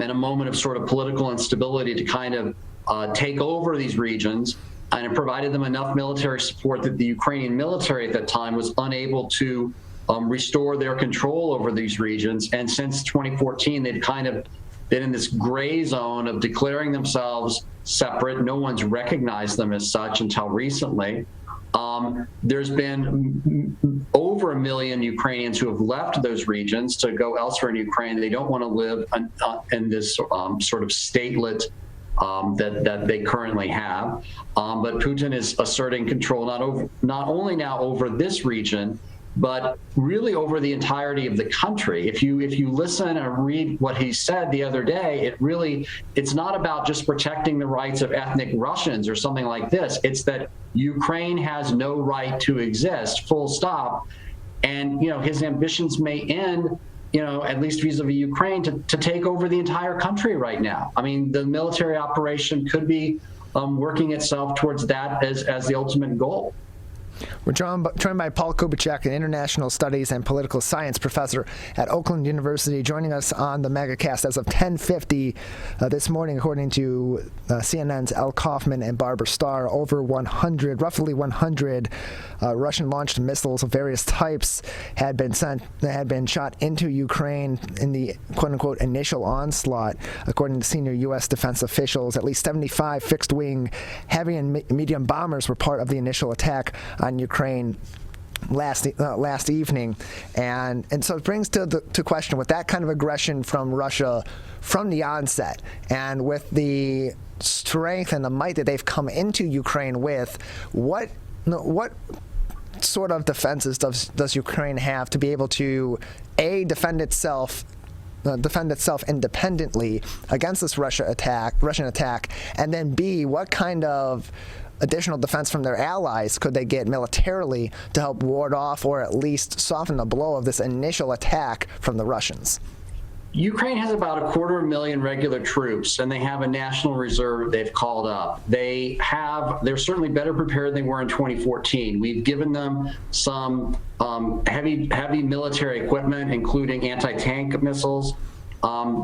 in a moment of sort of political instability to kind of take over these regions, and it provided them enough military support that the Ukrainian military at that time was unable to restore their control over these regions. And since 2014, they've kind of been in this gray zone of declaring themselves separate. No one's recognized them as such until recently. There's been over 1 million Ukrainians who have left those regions to go elsewhere in Ukraine. They don't want to live in this sort of statelet that they currently have. But Putin is asserting control not only now over this region, but really over the entirety of the country. If you listen and read what he said the other day, it's not about just protecting the rights of ethnic Russians or something like this. It's that Ukraine has no right to exist, full stop. And his ambitions may end, at least vis-a-vis Ukraine, to take over the entire country right now. I mean, the military operation could be working itself towards that as the ultimate goal. We're joined by Paul Kubitschek, an international studies and political science professor at Oakland University, joining us on the Megacast as of 10:50 this morning, according to CNN's Al Kaufman and Barbara Starr. Roughly 100 Russian-launched missiles of various types had been shot into Ukraine in the quote-unquote initial onslaught, according to senior U.S. defense officials. At least 75 fixed-wing heavy and medium bombers were part of the initial attack on Ukraine last evening, and so it brings to question, with that kind of aggression from Russia from the onset, and with the strength and the might that they've come into Ukraine with, what sort of defenses does Ukraine have to be able to defend itself defend itself independently against this Russian attack? And then B, what kind of additional defense from their allies could they get militarily to help ward off or at least soften the blow of this initial attack from the Russians? Ukraine has about 250,000 regular troops, and they have a national reserve they've called up. They're certainly better prepared than they were in 2014. We've given them some heavy military equipment, including anti-tank missiles.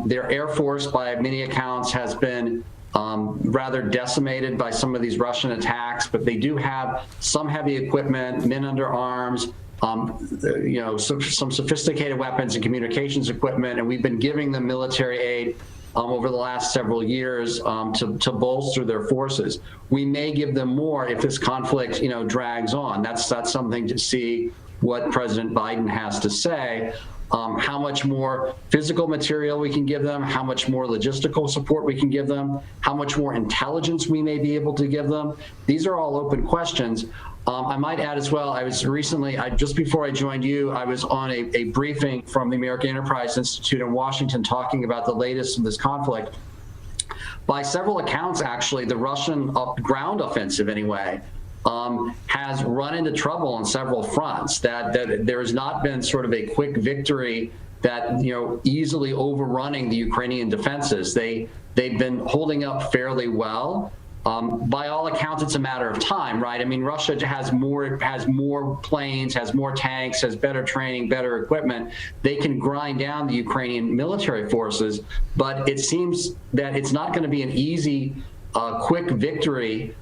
Their Air Force, by many accounts, has been rather decimated by some of these Russian attacks, but they do have some heavy equipment, men under arms, some sophisticated weapons and communications equipment, and we've been giving them military aid over the last several years to bolster their forces. We may give them more if this conflict, drags on. That's something to see what President Biden has to say. How much more physical material we can give them, how much more logistical support we can give them, how much more intelligence we may be able to give them. These are all open questions. I might add as well, I was recently, just before I joined you, I was on a briefing from the American Enterprise Institute in Washington talking about the latest in this conflict. By several accounts, actually, the Russian ground offensive, anyway, has run into trouble on several fronts, that there has not been sort of a quick victory that, easily overrunning the Ukrainian defenses. They've been holding up fairly well. By all accounts, it's a matter of time, right? I mean, Russia has more planes, has more tanks, has better training, better equipment. They can grind down the Ukrainian military forces, but it seems that it's not going to be an easy, quick victory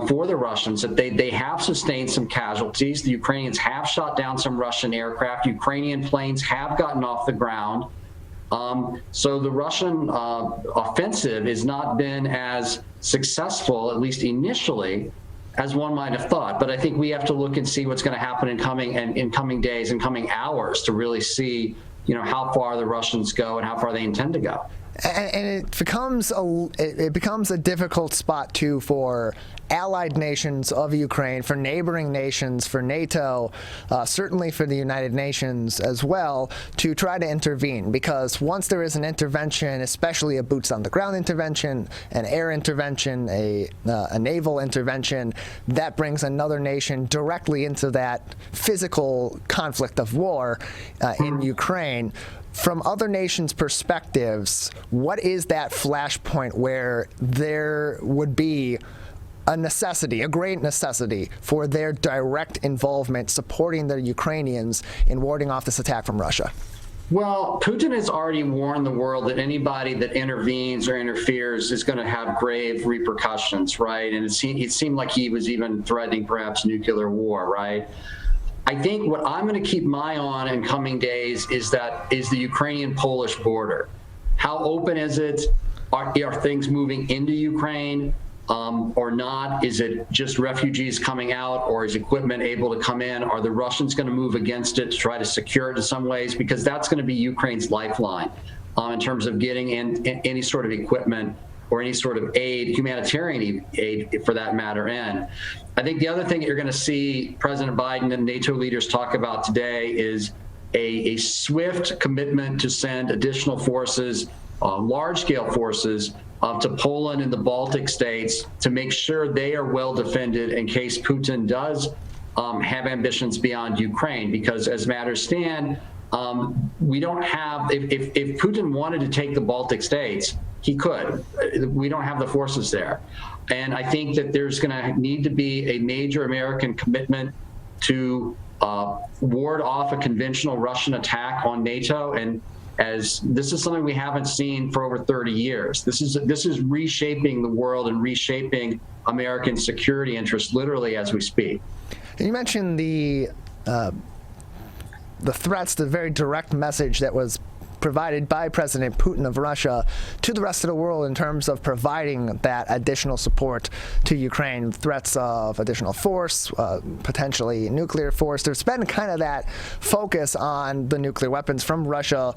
for the Russians. That they have sustained some casualties. The Ukrainians have shot down some Russian aircraft. Ukrainian planes have gotten off the ground. So the Russian offensive has not been as successful, at least initially, as one might have thought. But I think we have to look and see what's going to happen in coming days and coming hours to really see, how far the Russians go and how far they intend to go. And it becomes a difficult spot too for allied nations of Ukraine, for neighboring nations, for NATO, certainly for the United Nations as well, to try to intervene. Because once there is an intervention, especially a boots-on-the-ground intervention, an air intervention, a naval intervention, that brings another nation directly into that physical conflict of war in Ukraine. From other nations' perspectives, what is that flashpoint where there would be a great necessity for their direct involvement supporting the Ukrainians in warding off this attack from Russia? Well, Putin has already warned the world that anybody that intervenes or interferes is going to have grave repercussions, right? And it seemed like he was even threatening perhaps nuclear war, right? I think what I'm going to keep my eye on in coming days is the Ukrainian-Polish border. How open is it? Are things moving into Ukraine or not? Is it just refugees coming out, or is equipment able to come in? Are the Russians going to move against it to try to secure it in some ways? Because that's going to be Ukraine's lifeline in terms of getting in any sort of equipment or any sort of aid, humanitarian aid for that matter, in. I think the other thing that you're going to see President Biden and NATO leaders talk about today is a swift commitment to send additional forces, large-scale forces, to Poland and the Baltic states to make sure they are well defended in case Putin does have ambitions beyond Ukraine. Because as matters stand, we don't have, if Putin wanted to take the Baltic states, he could. We don't have the forces there. And I think that there's going to need to be a major American commitment to ward off a conventional Russian attack on NATO. And as this is something we haven't seen for over 30 years. This is reshaping the world and reshaping American security interests literally as we speak. You mentioned the threats, the very direct message that was provided by President Putin of Russia to the rest of the world in terms of providing that additional support to Ukraine, threats of additional force, potentially nuclear force. There's been kind of that focus on the nuclear weapons from Russia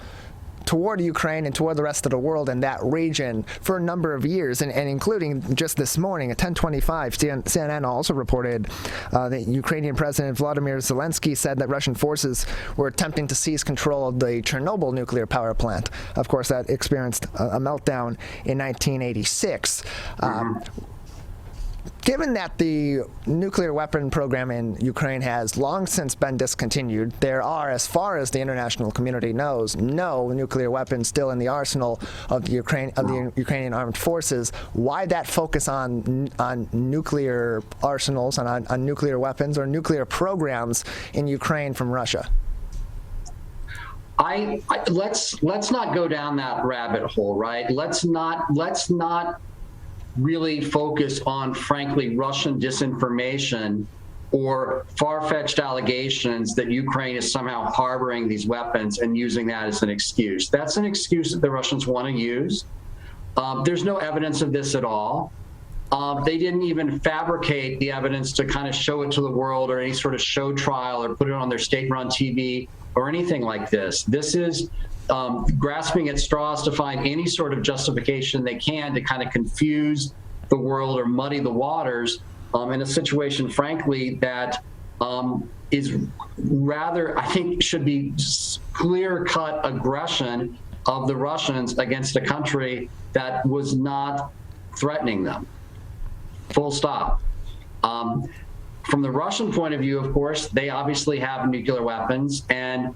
toward Ukraine and toward the rest of the world in that region for a number of years, and including just this morning at 10:25, CNN also reported that Ukrainian President Vladimir Zelensky said that Russian forces were attempting to seize control of the Chernobyl nuclear power plant. Of course, that experienced a meltdown in 1986. Given that the nuclear weapon program in Ukraine has long since been discontinued, there are, as far as the international community knows, no nuclear weapons still in the arsenal of the Ukrainian armed forces. Why that focus on nuclear arsenals and on nuclear weapons or nuclear programs in Ukraine from Russia? Let's not go down that rabbit hole, right? Let's not really focus on, frankly, Russian disinformation or far-fetched allegations that Ukraine is somehow harboring these weapons and using that as an excuse. That's an excuse that the Russians want to use. There's no evidence of this at all. They didn't even fabricate the evidence to kind of show it to the world or any sort of show trial or put it on their state-run TV or anything like this. This is grasping at straws to find any sort of justification they can to kind of confuse the world or muddy the waters in a situation, frankly, that is rather, I think, should be clear-cut aggression of the Russians against a country that was not threatening them. Full stop. From the Russian point of view, of course, they obviously have nuclear weapons, and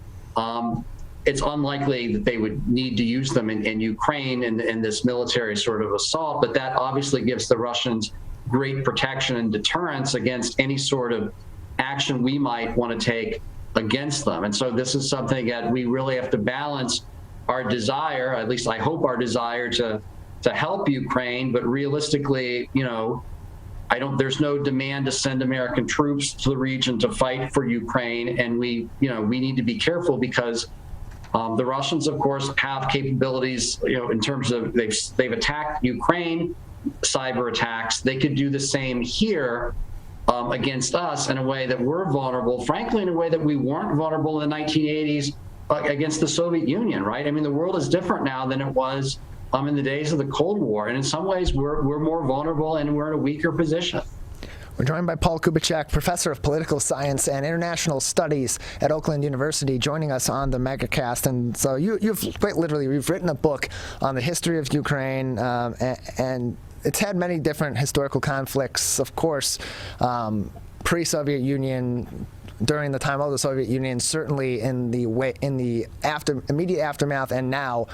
it's unlikely that they would need to use them in Ukraine in this military sort of assault, but that obviously gives the Russians great protection and deterrence against any sort of action we might want to take against them. And so this is something that we really have to balance our desire, at least I hope our desire to help Ukraine, but realistically, there's no demand to send American troops to the region to fight for Ukraine, and we need to be careful because the Russians, of course, have capabilities, in terms of they've attacked Ukraine, cyber attacks. They could do the same here against us in a way that we're vulnerable, frankly, in a way that we weren't vulnerable in the 1980s against the Soviet Union, right? I mean, the world is different now than it was in the days of the Cold War. And in some ways, we're more vulnerable and we're in a weaker position. We're joined by Paul Kubitschek, professor of political science and international studies at Oakland University, joining us on the Megacast. And so you've written a book on the history of Ukraine, and it's had many different historical conflicts, of course, pre-Soviet Union, during the time of the Soviet Union, certainly in the immediate aftermath, and now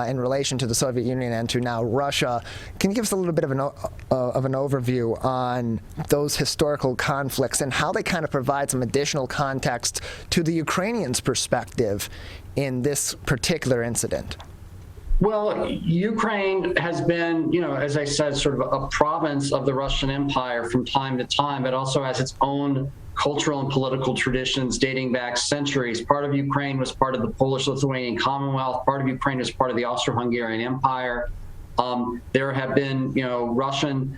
in relation to the Soviet Union and to now Russia. Can you give us a little bit of an overview on those historical conflicts and how they kind of provide some additional context to the Ukrainians' perspective in this particular incident? Well, Ukraine has been, as I said, sort of a province of the Russian Empire from time to time. It also has its own cultural and political traditions dating back centuries. Part of Ukraine was part of the Polish-Lithuanian Commonwealth. Part of Ukraine was part of the Austro-Hungarian Empire. There have been, Russian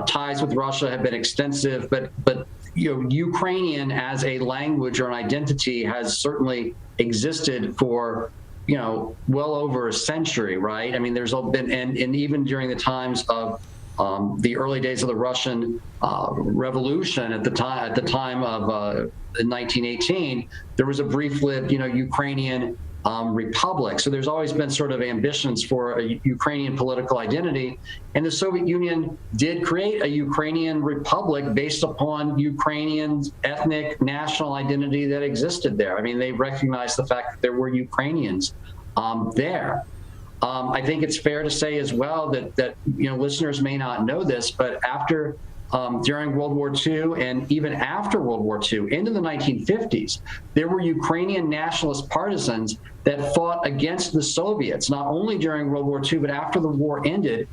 ties with Russia have been extensive, but Ukrainian as a language or an identity has certainly existed for well over a century, right? I mean, there's been, and even during the times of the early days of the Russian Revolution at the time of 1918, there was a brief-lived, Ukrainian republic. So there's always been sort of ambitions for a Ukrainian political identity. And the Soviet Union did create a Ukrainian republic based upon Ukrainian ethnic national identity that existed there. I mean, they recognized the fact that there were Ukrainians there. I think it's fair to say as well that listeners may not know this, but during World War II and even after World War II, into the 1950s, there were Ukrainian nationalist partisans that fought against the Soviets, not only during World War II, but after the war ended.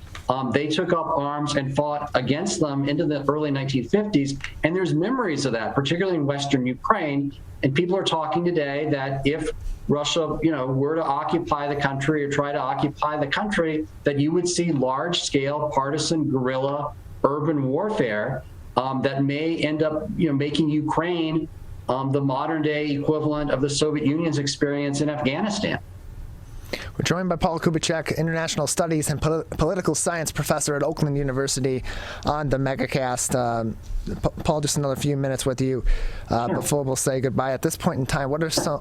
They took up arms and fought against them into the early 1950s. And there's memories of that, particularly in Western Ukraine. And people are talking today that if Russia, were to occupy the country or try to occupy the country, that you would see large-scale partisan guerrilla urban warfare that may end up, making Ukraine the modern-day equivalent of the Soviet Union's experience in Afghanistan. We're joined by Paul Kubicek, International Studies and Political Science Professor at Oakland University on the Megacast. Paul, just another few minutes with you before we'll say goodbye. At this point in time, what are some?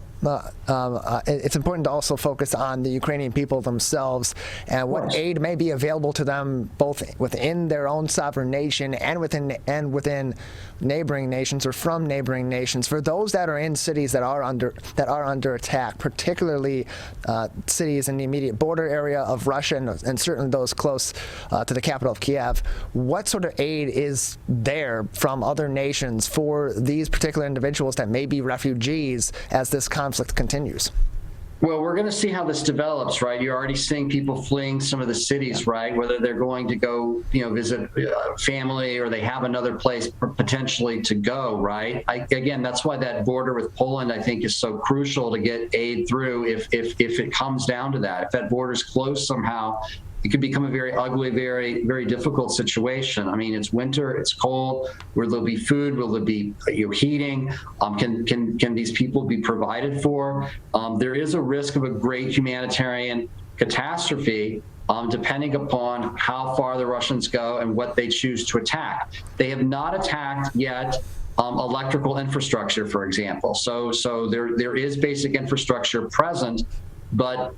It's important to also focus on the Ukrainian people themselves and what aid may be available to them, both within their own sovereign nation and within neighboring nations or from neighboring nations. For those that are in cities that are under attack, particularly cities in the immediate border area of Russia and certainly those close to the capital of Kiev, what sort of aid is there from other nations for these particular individuals that may be refugees as this conflict continues? Well, we're going to see how this develops, right? You're already seeing people fleeing some of the cities, right? Whether they're going to go, visit family or they have another place potentially to go, right? Again, that's why that border with Poland, I think, is so crucial to get aid through if it comes down to that. If that border's closed somehow, it could become a very ugly, very, very difficult situation. I mean, it's winter, it's cold. Will there be food? Will there be heating? Can these people be provided for? There is a risk of a great humanitarian catastrophe, depending upon how far the Russians go and what they choose to attack. They have not attacked yet electrical infrastructure, for example. So there is basic infrastructure present, but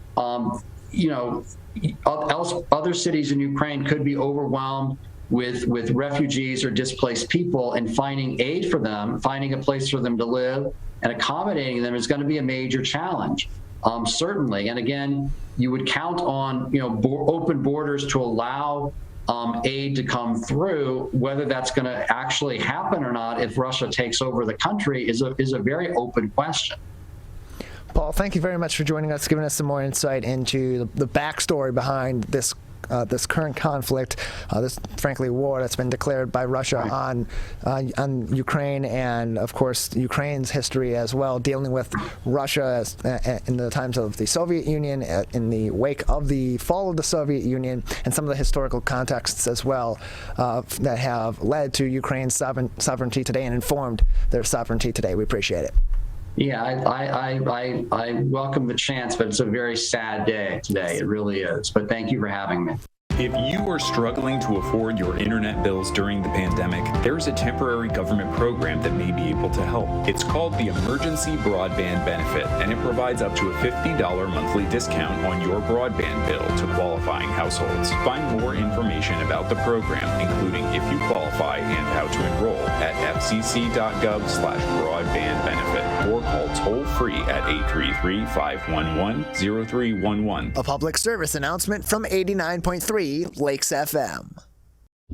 other cities in Ukraine could be overwhelmed with refugees or displaced people, and finding aid for them, finding a place for them to live and accommodating them is going to be a major challenge, certainly. And again, you would count on open borders to allow aid to come through. Whether that's going to actually happen or not if Russia takes over the country is a very open question. Paul, thank you very much for joining us, giving us some more insight into the backstory behind this current conflict, this, frankly, war that's been declared by Russia on Ukraine, and, of course, Ukraine's history as well, dealing with Russia in the times of the Soviet Union, in the wake of the fall of the Soviet Union, and some of the historical contexts as well that have led to Ukraine's sovereignty today and informed their sovereignty today. We appreciate it. Yeah, I welcome the chance, but it's a very sad day today. It really is. But thank you for having me. If you are struggling to afford your internet bills during the pandemic, there's a temporary government program that may be able to help. It's called the Emergency Broadband Benefit, and it provides up to a $50 monthly discount on your broadband bill to qualifying households. Find more information about the program, including if you qualify and how to enroll, at fcc.gov/broadbandbenefit, or call toll-free at 833-511-0311. A public service announcement from 89.3 Lakes FM.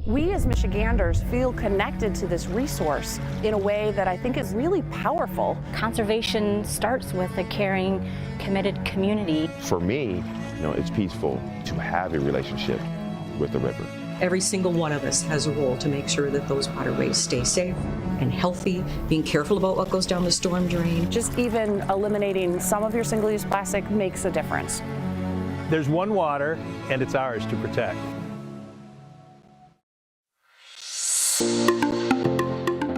We as Michiganders feel connected to this resource in a way that I think is really powerful. Conservation starts with a caring, committed community. For me, it's peaceful to have a relationship with the river. Every single one of us has a role to make sure that those waterways stay safe and healthy, being careful about what goes down the storm drain. Just even eliminating some of your single-use plastic makes a difference. There's one water, and it's ours to protect.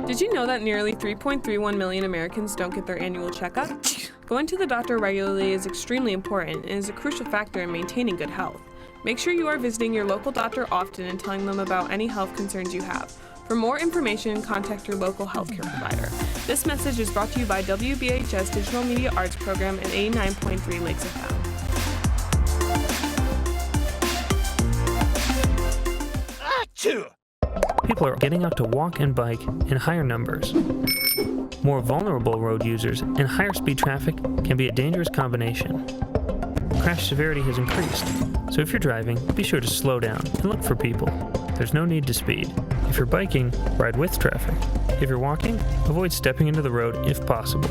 Did you know that nearly 3.31 million Americans don't get their annual checkup? Going to the doctor regularly is extremely important and is a crucial factor in maintaining good health. Make sure you are visiting your local doctor often and telling them about any health concerns you have. For more information, contact your local healthcare provider. This message is brought to you by WBHS Digital Media Arts Program and 89.3 Lakes FM. People are getting out to walk and bike in higher numbers. More vulnerable road users and higher speed traffic can be a dangerous combination. Crash severity has increased, so if you're driving, be sure to slow down and look for people. There's no need to speed. If you're biking, ride with traffic. If you're walking, avoid stepping into the road if possible.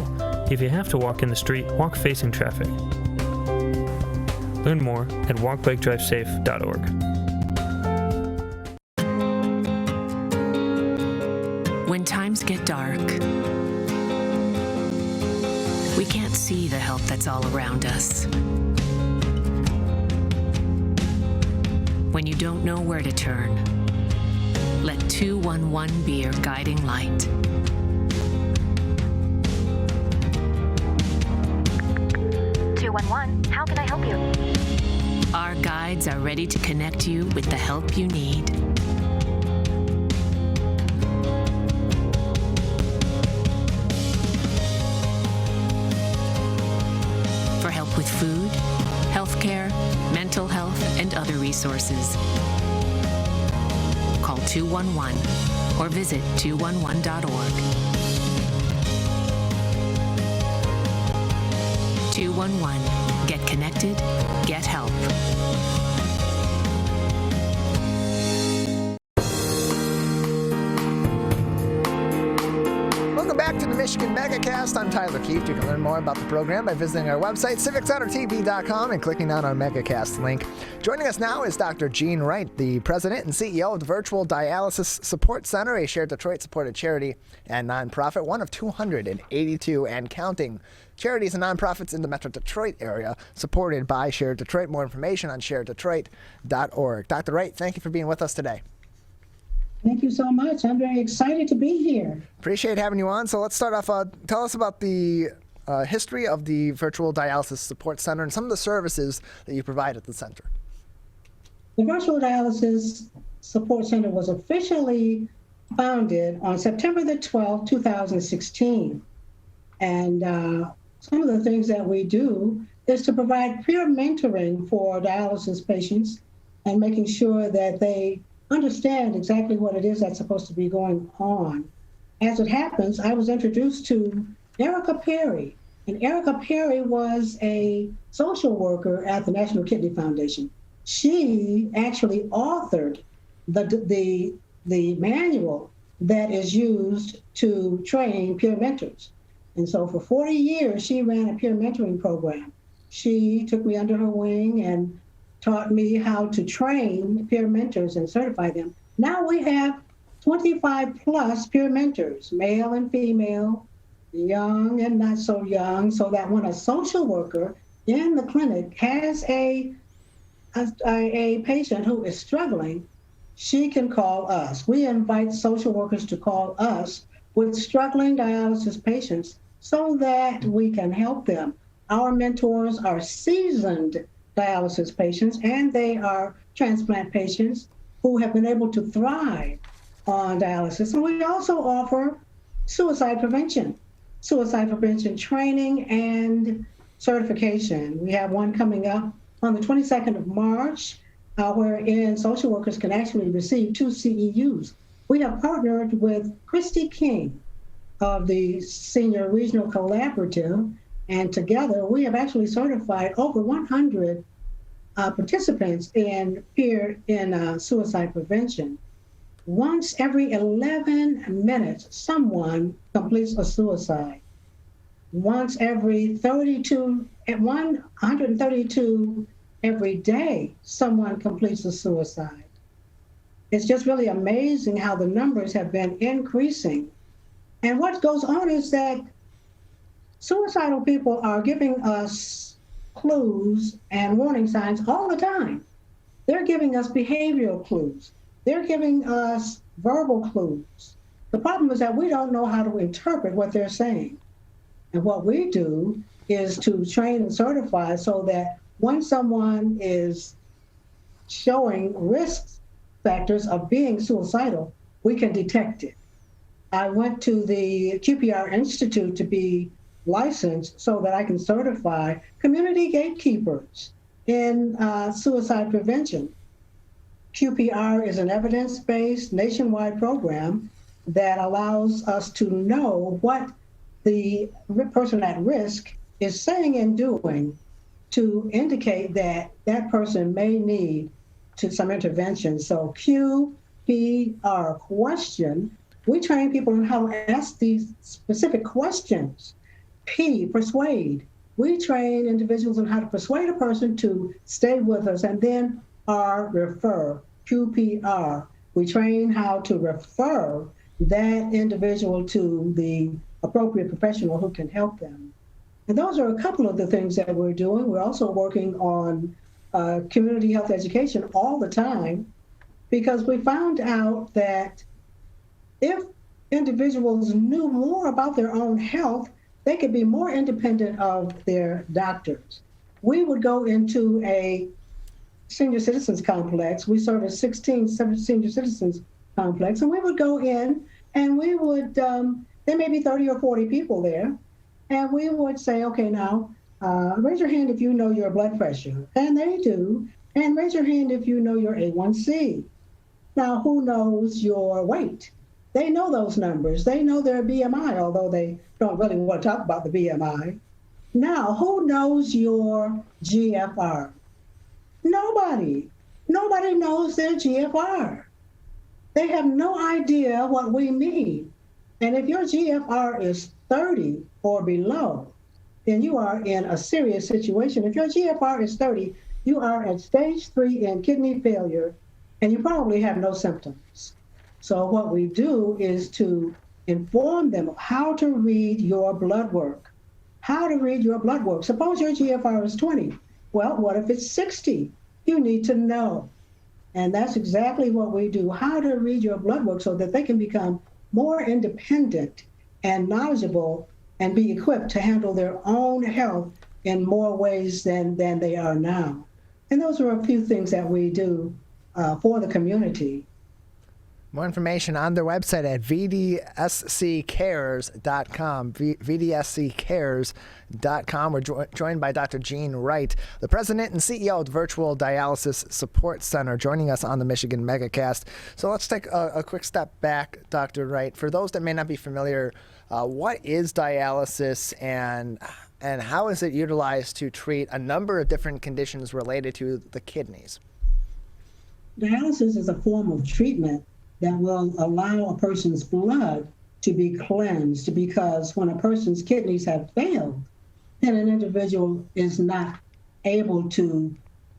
If you have to walk in the street, walk facing traffic. Learn more at walkbikedrivesafe.org. When times get dark, we can't see the help that's all around us. When you don't know where to turn, let 211 be your guiding light. 211, how can I help you? Our guides are ready to connect you with the help you need. For help with food, healthcare, mental health, and other resources. Call 211 or visit 211.org. 211. Get connected, get help. Welcome back to the Michigan Megacast. I'm Tyler Keefe. You can learn more about the program by visiting our website, civiccentertv.com, and clicking on our Megacast link. Joining us now is Dr. Jean Wright, the president and CEO of the Virtual Dialysis Support Center, a Shared Detroit-supported charity and nonprofit, one of 282 and counting charities and nonprofits in the Metro Detroit area, supported by Shared Detroit. More information on shareddetroit.org. Dr. Wright, thank you for being with us today. Thank you so much. I'm very excited to be here. Appreciate having you on. So let's start off. Tell us about the history of the Virtual Dialysis Support Center and some of the services that you provide at the center. The Virtual Dialysis Support Center was officially founded on September the 12th, 2016. And some of the things that we do is to provide peer mentoring for dialysis patients and making sure that they understand exactly what it is that's supposed to be going on. As it happens, I was introduced to Erica Perry, and Erica Perry was a social worker at the National Kidney Foundation. She actually authored the manual that is used to train peer mentors. And so for 40 years, she ran a peer mentoring program. She took me under her wing and taught me how to train peer mentors and certify them. Now we have 25 plus peer mentors, male and female, young and not so young, so that when a social worker in the clinic has a patient who is struggling, she can call us. We invite social workers to call us with struggling dialysis patients so that we can help them. Our mentors are seasoned dialysis patients, and they are transplant patients who have been able to thrive on dialysis. And we also offer suicide prevention training and certification. We have one coming up on the 22nd of March, wherein social workers can actually receive 2 CEUs. We have partnered with Christy King of the Senior Regional Collaborative, and together we have actually certified over 100 participants in suicide prevention. Once every 11 minutes, someone completes a suicide. Once every 132 every day, someone completes a suicide. It's just really amazing how the numbers have been increasing. And what goes on is that suicidal people are giving us clues and warning signs all the time. They're giving us behavioral clues. They're giving us verbal clues. The problem is that we don't know how to interpret what they're saying. And what we do is to train and certify so that when someone is showing risk factors of being suicidal, we can detect it. I went to the QPR Institute to be licensed so that I can certify community gatekeepers in suicide prevention. QPR is an evidence-based nationwide program that allows us to know what the person at risk is saying and doing to indicate that that person may need some intervention. So QPR, question. We train people on how to ask these specific questions. P, persuade. We train individuals on how to persuade a person to stay with us, and then R, refer, QPR. We train how to refer that individual to the appropriate professional who can help them. And those are a couple of the things that we're doing. We're also working on community health education all the time, because we found out that if individuals knew more about their own health, they could be more independent of their doctors. we would go into a senior citizens complex. We serve a 16 senior citizens complex, and we would go in and we would, there may be 30 or 40 people there, and we would say, okay, now, raise your hand if you know your blood pressure. And they do. And raise your hand if you know your A1C. Now, who knows your weight? They know those numbers. They know their BMI, although they don't really want to talk about the BMI. Now, who knows your GFR? Nobody. Nobody knows their GFR. They have no idea what we mean. And if your GFR is 30 or below, then you are in a serious situation. If your GFR is 30, you are at stage 3 in kidney failure, and you probably have no symptoms. So what we do is to inform them how to read your blood work. How to read your blood work. Suppose your GFR is 20. Well, what if it's 60? You need to know. And that's exactly what we do, how to read your blood work so that they can become more independent and knowledgeable and be equipped to handle their own health in more ways than they are now. And those are a few things that we do for the community. More information on their website at vdsccares.com, vdsccares.com. We're joined by Dr. Jean Wright, the president and CEO of the Virtual Dialysis Support Center, joining us on the Michigan Megacast. So let's take a quick step back, Dr. Wright. For those that may not be familiar, what is dialysis and how is it utilized to treat a number of different conditions related to the kidneys? Dialysis is a form of treatment that will allow a person's blood to be cleansed, because when a person's kidneys have failed, then an individual is not able to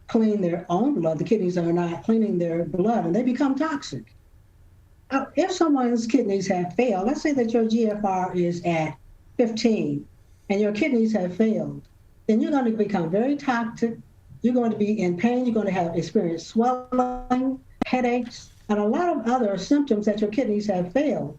clean their own blood. The kidneys are not cleaning their blood, and they become toxic. If someone's kidneys have failed, let's say that your GFR is at 15 and your kidneys have failed, then you're going to become very toxic. You're going to be in pain. You're going to experience swelling, headaches, and a lot of other symptoms that your kidneys have failed.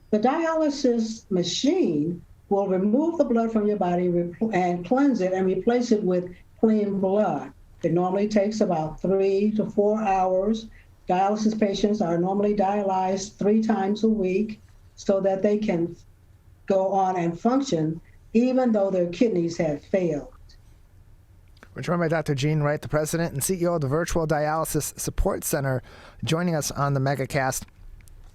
The dialysis machine will remove the blood from your body and cleanse it and replace it with clean blood. It normally takes about 3 to 4 hours. Dialysis patients are normally dialyzed 3 times a week so that they can go on and function even though their kidneys have failed. We're joined by Dr. Jean Wright, the president and CEO of the Virtual Dialysis Support Center, joining us on the Megacast.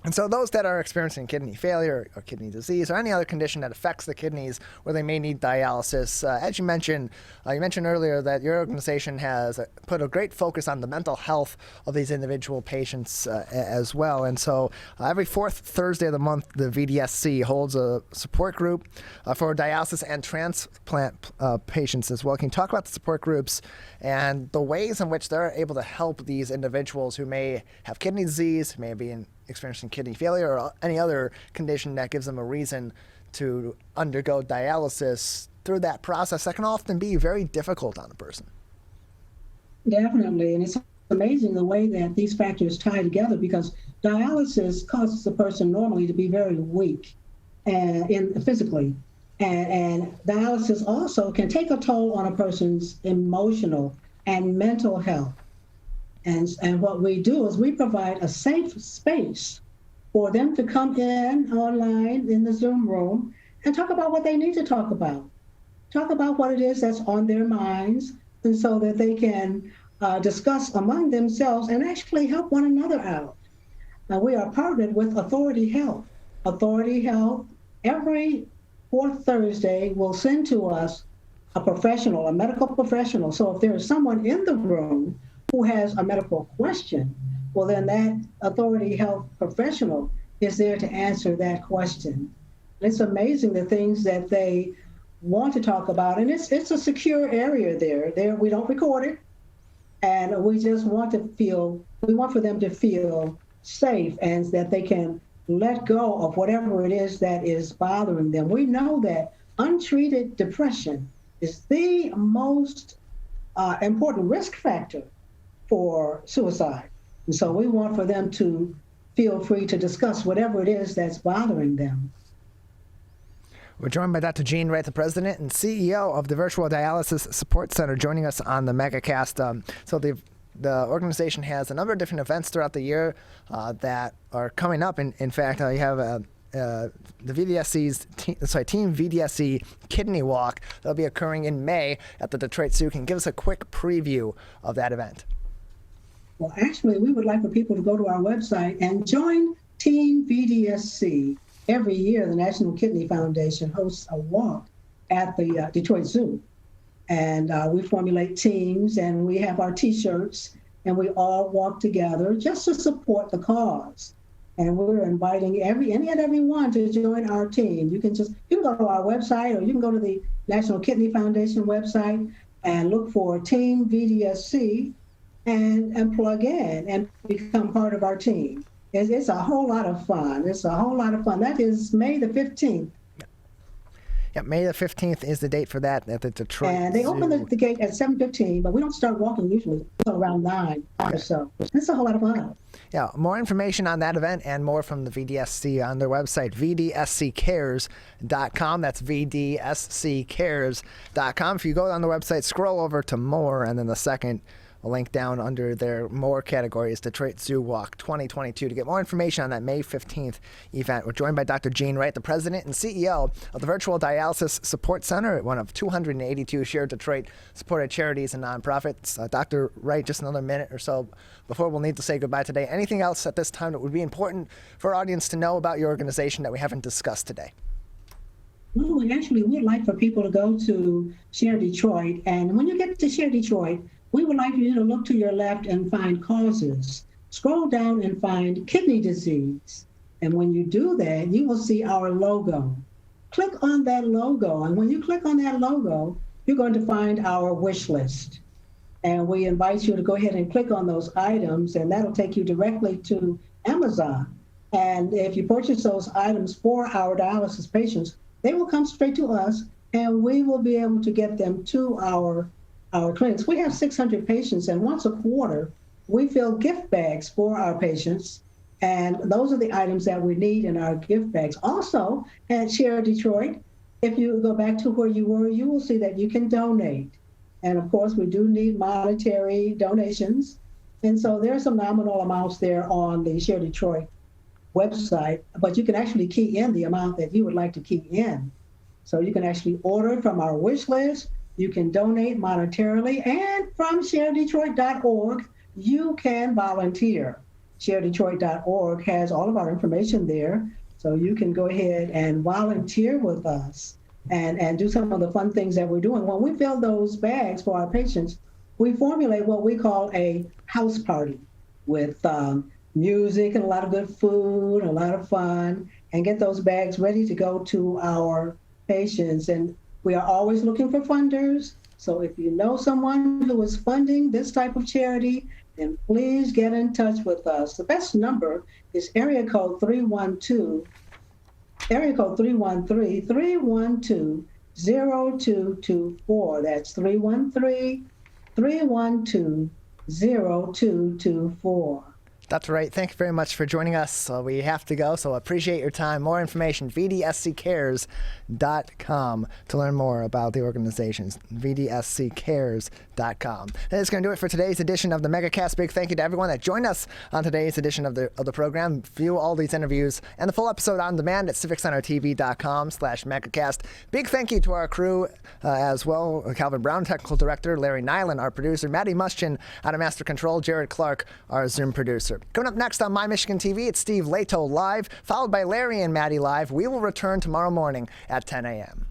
And so those that are experiencing kidney failure or kidney disease or any other condition that affects the kidneys where they may need dialysis, as you mentioned earlier that your organization has put a great focus on the mental health of these individual patients as well. And so every fourth Thursday of the month, the VDSC holds a support group for dialysis and transplant patients as well. Can you talk about the support groups and the ways in which they're able to help these individuals who may have kidney disease, may be experiencing kidney failure or any other condition that gives them a reason to undergo dialysis through that process that can often be very difficult on a person? Definitely, and it's amazing the way that these factors tie together, because dialysis causes a person normally to be very weak physically, and dialysis also can take a toll on a person's emotional and mental health. And what we do is we provide a safe space for them to come in online in the Zoom room and talk about what they need to talk about. Talk about what it is that's on their minds, and so that they can discuss among themselves and actually help one another out. Now, we are partnered with Authority Health. Authority Health, every fourth Thursday, will send to us a professional, a medical professional. So if there is someone in the room who has a medical question, well, then that Authority Health professional is there to answer that question. It's amazing the things that they want to talk about, and it's a secure area there. We don't record it, and we just want for them to feel safe and that they can let go of whatever it is that is bothering them. We know that untreated depression is the most important risk factor for suicide. And so we want for them to feel free to discuss whatever it is that's bothering them. We're joined by Dr. Jean Wright, the president and CEO of the Virtual Dialysis Support Center, joining us on the Megacast. So the organization has a number of different events throughout the year that are coming up. In fact, you have the VDSC's Team VDSC Kidney Walk that'll be occurring in May at the Detroit Zoo. Can you give us a quick preview of that event? Well, actually, we would like for people to go to our website and join Team VDSC. Every year, the National Kidney Foundation hosts a walk at the Detroit Zoo. And we formulate teams, and we have our T-shirts, and we all walk together just to support the cause. And we're inviting any and everyone to join our team. You can go to our website, or you can go to the National Kidney Foundation website and look for Team VDSC and plug in and become part of our team. It's a whole lot of fun. It's a whole lot of fun. That is May the 15th. Yeah, May the 15th is the date for that at the Detroit And they open the gate at 7:15, but we don't start walking usually until around 9 or so. It's a whole lot of fun. Yeah, more information on that event and more from the VDSC on their website, VDSCcares.com. That's VDSCcares.com. If you go on the website, scroll over to more, and then the second link down under their more category is Detroit Zoo Walk 2022 to get more information on that May 15th event. We're joined by Dr. Jean Wright, the president and CEO of the Virtual Dialysis Support Center, one of 282 shared Detroit supported charities and nonprofits. Dr. Wright, just another minute or so before we'll need to say goodbye today. Anything else at this time that would be important for our audience to know about your organization that we haven't discussed today? Well, we would like for people to go to Share Detroit, and when you get to Share Detroit, we would like you to look to your left and find causes. Scroll down and find kidney disease. And when you do that, you will see our logo. Click on that logo. And when you click on that logo, you're going to find our wish list. And we invite you to go ahead and click on those items, and that'll take you directly to Amazon. And if you purchase those items for our dialysis patients, they will come straight to us, and we will be able to get them to our clinics. We have 600 patients, and once a quarter, we fill gift bags for our patients, and those are the items that we need in our gift bags. Also, at Share Detroit, if you go back to where you were, you will see that you can donate. And of course, we do need monetary donations, and so there are some nominal amounts there on the Share Detroit website, but you can actually key in the amount that you would like to key in. So you can actually order from our wish list. You can donate monetarily, and from sharedetroit.org, you can volunteer. Sharedetroit.org has all of our information there, so you can go ahead and volunteer with us and do some of the fun things that we're doing. When we fill those bags for our patients, we formulate what we call a house party with music and a lot of good food, a lot of fun, and get those bags ready to go to our patients. And we are always looking for funders. So if you know someone who is funding this type of charity, then please get in touch with us. The best number is area code 313-312-0224. That's 313-312-0224. Dr. Wright, thank you very much for joining us. We have to go, so appreciate your time. More information, VDSCcares.com to learn more about the organizations, VDSCcares.com. That is going to do it for today's edition of the Megacast. Big thank you to everyone that joined us on today's edition of the program. View all these interviews and the full episode on demand at civiccentertv.com/Megacast. Big thank you to our crew as well. Calvin Brown, technical director, Larry Nyland, our producer, Maddie Muschin out of Master Control, Jared Clark, our Zoom producer. Coming up next on My Michigan TV, it's Steve Leto Live, followed by Larry and Maddie Live. We will return tomorrow morning at 10 a.m.